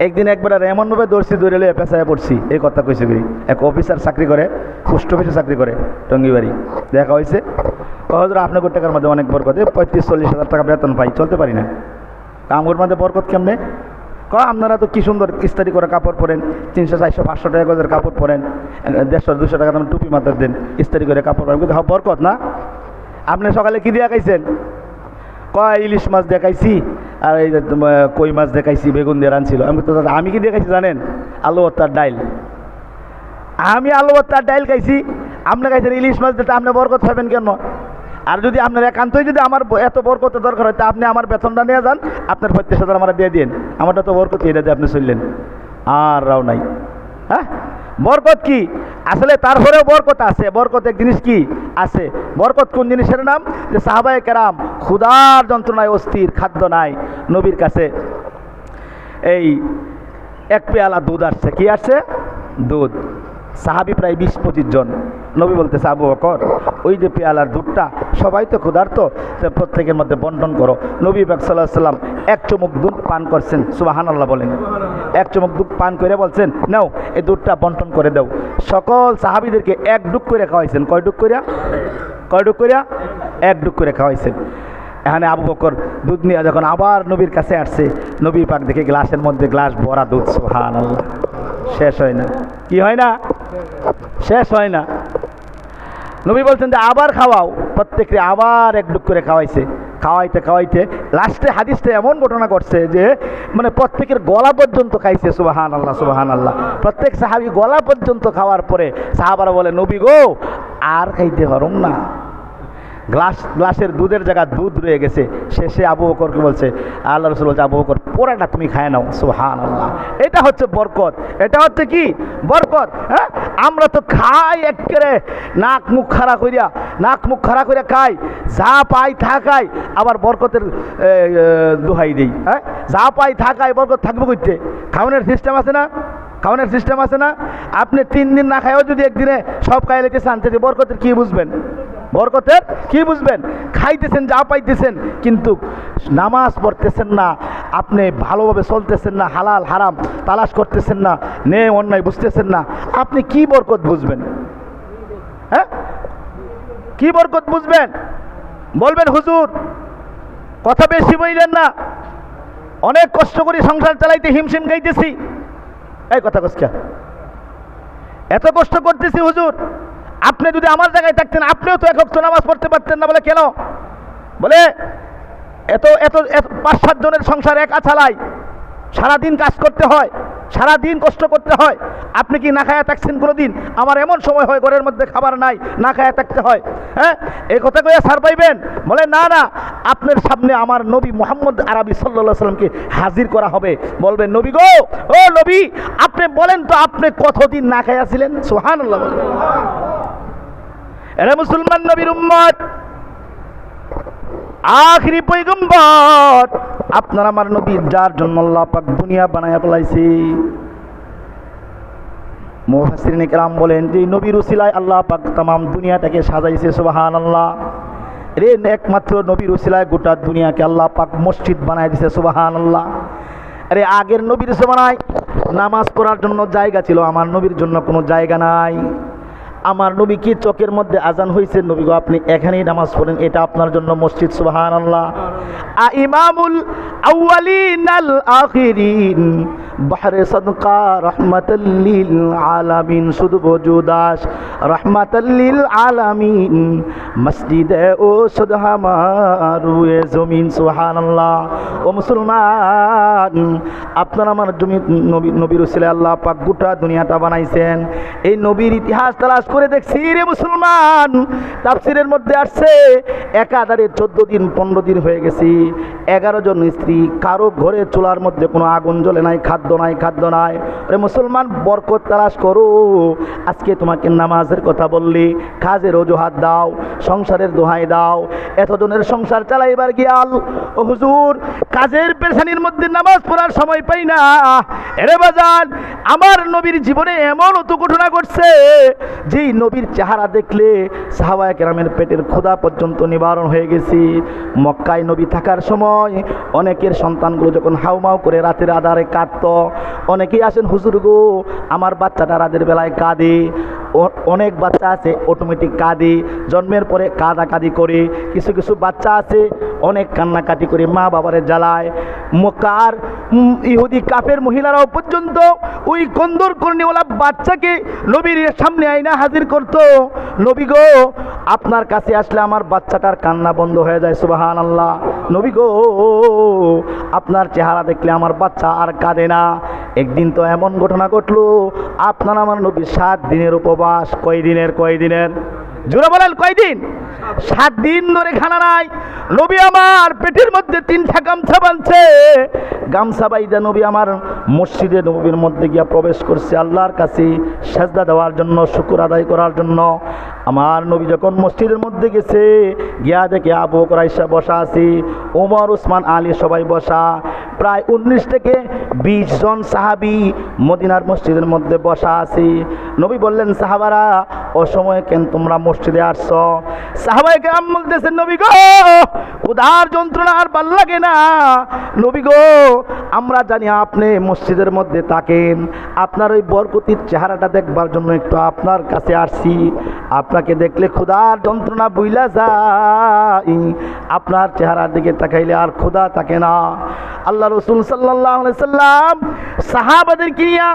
একদিন একবার এমনভাবে দর্শি ধরে লইয়া পেঁচায় পড়ছি, এই কথা কইছে করি। এক অফিসার চাকরি করে, পোস্ট অফিসে চাকরি করে, টঙ্গিবাড়ি। দেখা হয়েছে, হুজুর আপনার টাকার মধ্যে অনেক বরকত, 35-40 হাজার টাকা বেতন পাই, চলতে পারি না। কামগুর মধ্যে বরকত কেমনে? আপনারা তো কি সুন্দর ইস্তারি করে কাপড় পরেন, 300, 400, 500 টাকা গজের কাপড় পরেন, 150-200 টাকা দাম টুপি মাথার দেন, ইস্তারি করে কাপড় পরেন, কিন্তু বরকত না। আপনি সকালে কি দিয়ে খাইছেন? ইলিশ মাছ দেখাইছি, আর এই কই মাছ দেখাইছি, বেগুন দিয়ে রানছিল। আমি কি দেখাইছি জানেন? আলু ভর্তার ডাইল। আমি আলু ভর্তার ডাইল খাইছি, আপনি খাইছেন ইলিশ মাছ দিতে, আপনি বরকত পাবেন কেন? আর যদি আপনার একান্তই যদি আমার এত বরকত দরকার হয়, তা আপনি আমার বেতনটা নিয়ে যান, আপনার 35,000 আমার দিয়ে দিন, আমারটা তো বরকত, এটা দিয়ে আপনি চললেন। আর রাও নাই। হ্যাঁ, বরকত কি আসলে? তারপরেও বরকত আছে। বরকত এক জিনিস কি আছে? বরকত কোন জিনিসের নাম? যে সাহাবায়ে কেরাম ক্ষুধার যন্ত্রণায় অস্থির, খাদ্য নাই, নবীর কাছে এই এক পেয়ালা দুধ আসছে। কি আসছে? দুধ। সাহাবি প্রায় 20-25 জন। নবী বলতেছে, আবু বকর, ওই যে পেয়ালার দুধটা, সবাই তো ক্ষুধার্ত, প্রত্যেকের মধ্যে বন্টন করো। নবী পাক সাল্লাল্লাহু আলাইহি ওয়াসাল্লাম এক চুমুক দুধ পান করছেন, সুবহানাল্লাহ বলেন। এক চুমুক দুধ পান করে বলছেন, নাও এই দুধটা বন্টন করে দাও। সকল সাহাবিদেরকে এক ডুক করে খাওয়াইছেন। কয় ডুক করিয়া? এক ডুক করে খাওয়াইছেন। এখানে আবু বকর দুধ নিয়ে যখন আবার নবীর কাছে আসছে, নবী পাক দেখে গ্লাসের মধ্যে গ্লাস ভরা দুধ, সুবহানাল্লাহ। শেষ হয় না। কি হয় না? শেষ হয় না। নবী বলছেন যে আবার খাওয়াও। প্রত্যেককে আবার এক ডুক করে খাওয়াইছে। খাওয়াইতে খাওয়াইতে লাস্টে হাদিসটা এমন ঘটনা ঘটছে যে মানে প্রত্যেকের গলা পর্যন্ত খাইছে। সুবহানাল্লাহ, সুবহানাল্লাহ। প্রত্যেক সাহাবী গলা পর্যন্ত খাওয়ার পরে সাহাবারা বলে, নবী গো, আর খাইতে পারুম না। গ্লাসের দুধের জায়গা দুধ রয়ে গেছে। শেষে আবু বকরকে বলছে, আল্লাহ রাসূল বলছে, আবু বকর পুরাটা তুমি খায় নাও। সুবহানাল্লাহ। এটা হচ্ছে বরকত। এটা হচ্ছে কি? বরকত। হ্যাঁ, আমরা তো খাই একেবারে নাক মুখ খাড়া করিয়া খাই, যা পাই তা খাই, আবার বরকতের দোহাই দিই। হ্যাঁ, যা পাই তা খাই, বরকত থাকবে কইতে? খাওয়ানোর সিস্টেম আছে না? আপনি 3 দিন না খাইও যদি একদিনে সব খাই লেতে চান, বরকতের কি বুঝবেন? খাইতেছেন, যা পাইতেছেন, কিন্তু নামাজ পড়তেছেন না, আপনি ভালোভাবে চলতেছেন না, হালাল হারাম তালাশ করতেছেন না, ন্যায় অন্যায় বুঝতেছেন না, আপনি কি বরকত বুঝবেন? হ্যাঁ, কি বরকত বুঝবেন? বলবেন, হুজুর কথা বেশি বললেন না, অনেক কষ্ট করে সংসার চালাইতে হিমশিম খাইতেছি। এই কথা কষ্ট, এত কষ্ট করতেছি হুজুর, আপনি যদি আমার জায়গায় থাকতেন আপনিও তো 1 ওয়াক্ত নামাজ পড়তে পারতেন না। বলে কেন? বলে এত 5-7 জনের সংসার একা চালাই, সারাদিন কাজ করতে হয়, সারাদিন কষ্ট করতে হয়। আপনি কি না খায়া থাকছেন কোনোদিন? আমার এমন সময় হয় ঘরের মধ্যে খাবার নাই, না খায়া থাকতে হয়। হ্যাঁ, এই কথা কইয়া ছাড় পাইবেন? বলে না না, আপনার সামনে আমার নবী মুহাম্মদ আরবি সাল্লাল্লাহু আলাইহি ওয়াসাল্লামকে হাজির করা হবে। বলবেন, নবী গো, ও নবী, আপনি বলেন তো আপনি কতদিন না খায়া ছিলেন? সুবহানাল্লাহ। এরা মুসলমান নবীর উম্মত, আখিরি পয়গম্বর, আপনার আমার নবী, যার জন্য আল্লাহ পাক দুনিয়া বানায়া ফেলাইছে। মুফাসসিরিনে কেরাম বলেন যে নবীর উসিলায় আল্লাহ পাক तमाम দুনিয়াটাকে সাজাইছে। সুবহানাল্লাহ। রে একমাত্র নবীর উসিলায় গোটা দুনিয়াকে আল্লাহ পাক মসজিদ বানায় দিয়েছে। সুবহানাল্লাহ। আরে আগের নবীর জমানায় নামাজ পড়ার জন্য জায়গা ছিল, আমার নবীর জন্য কোনো জায়গা নাই। আমার নবী কি চোখের মধ্যে আজান হয়েছে, নবী গো আপনি এখানেই নামাজ পড়েন, এটা আপনার জন্য মসজিদ। সুবহানাল্লাহ। ইমামুল আউয়ালিন আল আখিরিন বাহরে সাদকা রাহমাতাল লিল আলামিন, শুধু বজুদাস রাহমাতাল লিল আলামিন, মসজিদে ও শুধু হামারুয়ে জমিন। সুবহানাল্লাহ। ও মুসলমান, আপনার আমার নবীর উসিলে আল্লাহ পাক গোটা দুনিয়াটা বানাইছেন। এই নবীর ইতিহাস তালাশ করে দেখছি রে মুসলমান, তাফসীরের মধ্যে আসছে একাধারে 14 দিন 15 দিন হয়ে গেছি, 11 জন স্ত্রী, কারো ঘরে চুলার মধ্যে কোনো আগুন জ্বলে নাই, খাদ্য নাই। রে মুসলমান, বরকত তালাশ করো। আজকে তোমাকে নামাজের কথা বললি, কাজের অজুহাত দাও, সংসারের দোহাই দাও। এতজনের সংসার চালাইবার গিয়াল ও হুজুর কাজের পেশানির মধ্যে নামাজ পড়ার সময় পাই না। এরে বাজান, আমার নবীর জীবনে এমন অত ঘটনা ঘটছে যেই নবীর চেহারা দেখলে সাহাবায়ে কেরামের পেটের ক্ষুধা পর্যন্ত নিবারণ হয়ে গেছি। মক্কায় নবী থাকার সময় অনেকের সন্তানগুলো যখন হাউমাউ করে রাতের আধারে কাঁদত, অনেকেই আসেন হুজুর গো আমার বাচ্চাটা রাতের বেলায় কাঁদে। অনেক বাচ্চা আছে অটোমেটিক কাঁদে, জন্মের পরে কাঁদাকাঁদি করে। কিছু কিছু বাচ্চা আছে অনেক কান্নাকাটি করে মা বাবারে জ্বালায়। মক্কার ইহুদি কাফের মহিলারাও পর্যন্ত ওই কন্দর কর্ণীওয়ালা বাচ্চাকে নবীর সামনে আইনা হাজির করত। নবী গো আপনার কাছে আসলে আমার বাচ্চাটার কান্না বন্ধ হয়ে যায়। সুবহানাল্লাহ। নবী গো আপনার চেহারা দেখলে আমার বাচ্চা আর কাঁদে না। একদিন তো এমন ঘটনা ঘটলো, আপনার আমার নবী 7 দিনের উপবাস। কয়দিনের জোরে বলেন কয়দিন? 7 দিন ধরে খানা নাই। নবী আমার পেটের মধ্যে 3টা গামছা বাঁধছে। গামছা বাইদা নবী আমার মসজিদে নবীর মধ্যে গিয়া প্রবেশ করছে আল্লাহর কাছে সেজদা দেওয়ার জন্য, শুকর আদায় করার জন্য। আমার নবী যখন মসজিদের মধ্যে গেছে, গিয়া দেখে আবু বকর আয়েশা বসা আছে, ওমর ওসমান আলী সবাই বসা। প্রায় 19 থেকে 20 জন সাহাবী মদিনার মসজিদের মধ্যে বসা আছে। নবী বললেন, সাহাবারা অসময়ে কেন তোমরা মসজিদে আসছো? সাহাবায়ে কেরাম বলতেছেন, নবী গো ক্ষুধার যন্ত্রণা আর ভাল লাগে না। নবী গো আমরা জানি আপনি মসজিদের মধ্যে থাকেন, আপনার ওই বরকতির চেহারাটা দেখবার জন্য একটু আপনার কাছে আসছি। আপনাকে দেখলে ক্ষুধার যন্ত্রণা বুইলা যায়, আপনার চেহারার দিকে তাকাইলে আর ক্ষুধা থাকে না। আল্লাহ রাসূল সাল্লাল্লাহু আলাইহি সাল্লাম সাহাবাদেরকে নিয়ে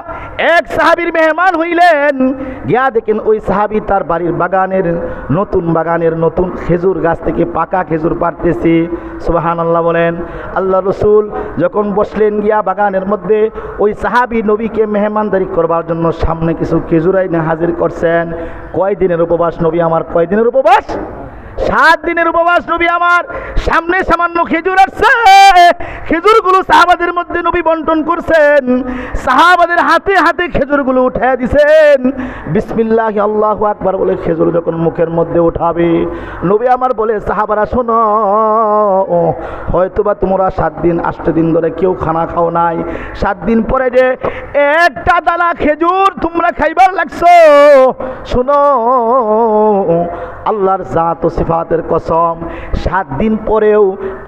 এক সাহাবীর মেহমান হইলেন। গিয়া দেখেন ওই সাহাবী তার বাড়ির বাগানের নতুন খেজুর গাছ থেকে পাকা খেজুর পাড়তেছে। সুবহানাল্লাহ বলেন। আল্লাহ রাসূল যখন বসলেন গিয়া বাগানের মধ্যে, ওই সাহাবী নবীকে মেহমানদারি করবার জন্য সামনে কিছু খেজুর আইনে হাজির করছেন। কয়দিনের উপবাস নবী আমার? কয়দিনের উপবাস? 7 দিনের উপবাস নবী আমার। সামনে সামান্য খেজুর আসছে, খেজুরগুলো সাহাবাদের মধ্যে নবী বন্টন করছেন। সাহাবাদের হাতে হাতে খেজুরগুলো উঠায় দিছেন। বিসমিল্লাহ আল্লাহু আকবার বলে খেজুর যখন মুখের মধ্যে উঠাবে, নবী আমার বলে, সাহাবারা শোনো, হয়তোবা তোমরা 7 দিন 8 দিন ধরে কেউ খানা খাও নাই। 7 দিন পরে যে একটা দানা খেজুর তোমরা খাইবার লাগছো, শোনো আল্লাহর জাত ও সিফাতের কসম, 7 দিন পরেও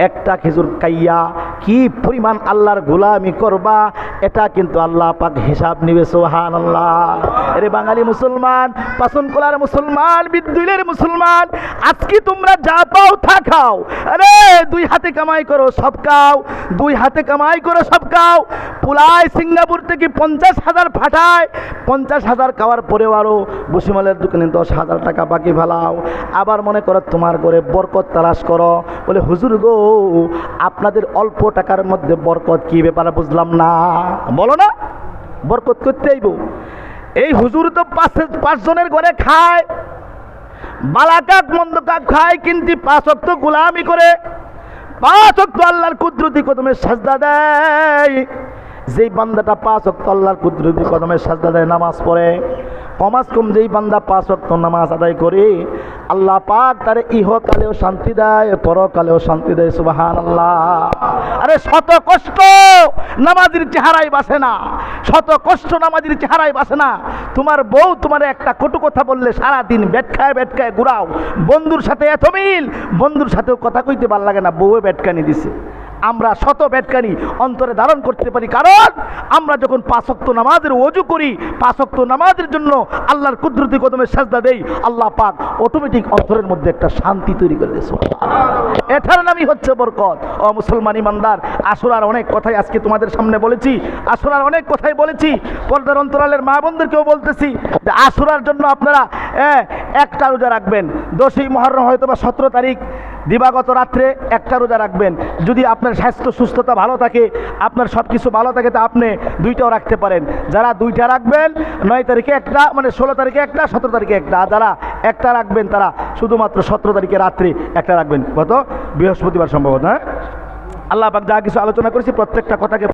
একটা খেজুর খাইয়া কি পরিমাণ আল্লাহর গোলামি করবা, এটা কিন্তু আল্লাহ পাক হিসাব নিবে। সুবহানাল্লাহ। আরে বাঙালি মুসলমান, পাসন কোলার মুসলমান, বিদ্যুলের মুসলমান, আজকে তোমরা যা পাও তা খাও। আরে 2 হাতে কামাই করো সব খাও, 2 হাতে কামাই করো সব খাও। পুলাই সিঙ্গাপুর থেকে 50,000 পাঠায়, 50,000 খাওয়ার পরেও আরো বসিমালের দোকানে 10,000 টাকা বাকি ফেলাও। আবার মনে করো তোমার ঘরে বরকত তালাশ করো, বলে হুজুর গো আপনাদের অল্প টাকার মধ্যে বরকত কি ব্যাপার বুঝলাম না। বলো না বরকত করতে আইব। এই হুজুর তো 5 জনের ঘরে খায়, বালাকাক মন্দ কাক খায়, কিন্তু 5 ওয়াক্ত গোলামি করে, 5 ওয়াক্ত আল্লাহর কুদরতি কদমে সাজদা দেয়। যেই বান্দাটা 5 ওয়াক্ত আল্লাহর কুদরতি কদমে সাজদা দেয়, নামাজ পড়ে, কমাস কম যেই বান্দা 5 ওয়াক্ত নামাজ আদায় করে, আল্লাহ পাক তারে ইহকালেও শান্তি দেয়, পরকালেও শান্তি দেয়। সুবহানাল্লাহ। আরে শত কষ্ট নামাজের চেহারায় বাসে না, শত কষ্ট নামাজের চেহারায় বাসে না। তোমার বউ তোমার একটা কটু কথা বললে সারাদিন বেটখায় ঘুরাও, বন্ধুর সাথে এত মিল, বন্ধুর সাথেও কথা কইতে ভাল লাগে না, বউয়ে বেটকানি দিছে। আমরা শত বেটকানি অন্তরে ধারণ করতে পারি, কারণ আমরা যখন 5 ওয়াক্ত নামাজের ওযু করি, 5 ওয়াক্ত নামাজের জন্য আল্লাহর কুদরতি কদমে সাজদা দেই, আল্লাহ পাক অটোমেটিক অন্তরের মধ্যে একটা শান্তি তৈরি করে দেয়। সুবহানাল্লাহ। এটার নামই হচ্ছে বরকত। ও মুসলমান ইমানদার, আশুরার অনেক কথাই আজকে তোমাদের সামনে বলেছি, আশুরার অনেক কথাই বলেছি, পর্দার অন্তরালের মা বোনদেরকেও বলতেছি যে আশুরার জন্য আপনারা একটা রোজা রাখবেন। 10ই মুহররম হয়তো বা 17 তারিখ দিবাগত রাত্রে একটা রোজা রাখবেন। যদি আপনার স্বাস্থ্য সুস্থতা ভালো থাকে, আপনার সব কিছু ভালো থাকে, তা আপনি 2টাও রাখতে পারেন। যারা 2টা রাখবেন, 9 তারিখে একটা, মানে 16 তারিখে একটা, 17 তারিখে একটা। আর যারা একটা রাখবেন তারা শুধুমাত্র 17 তারিখে রাত্রে একটা রাখবেন। কত? বৃহস্পতিবার সম্ভবত। হ্যাঁ, আল্লাহ পাক যা কিছু আলোচনা করেছি প্রত্যেকটা কথাকে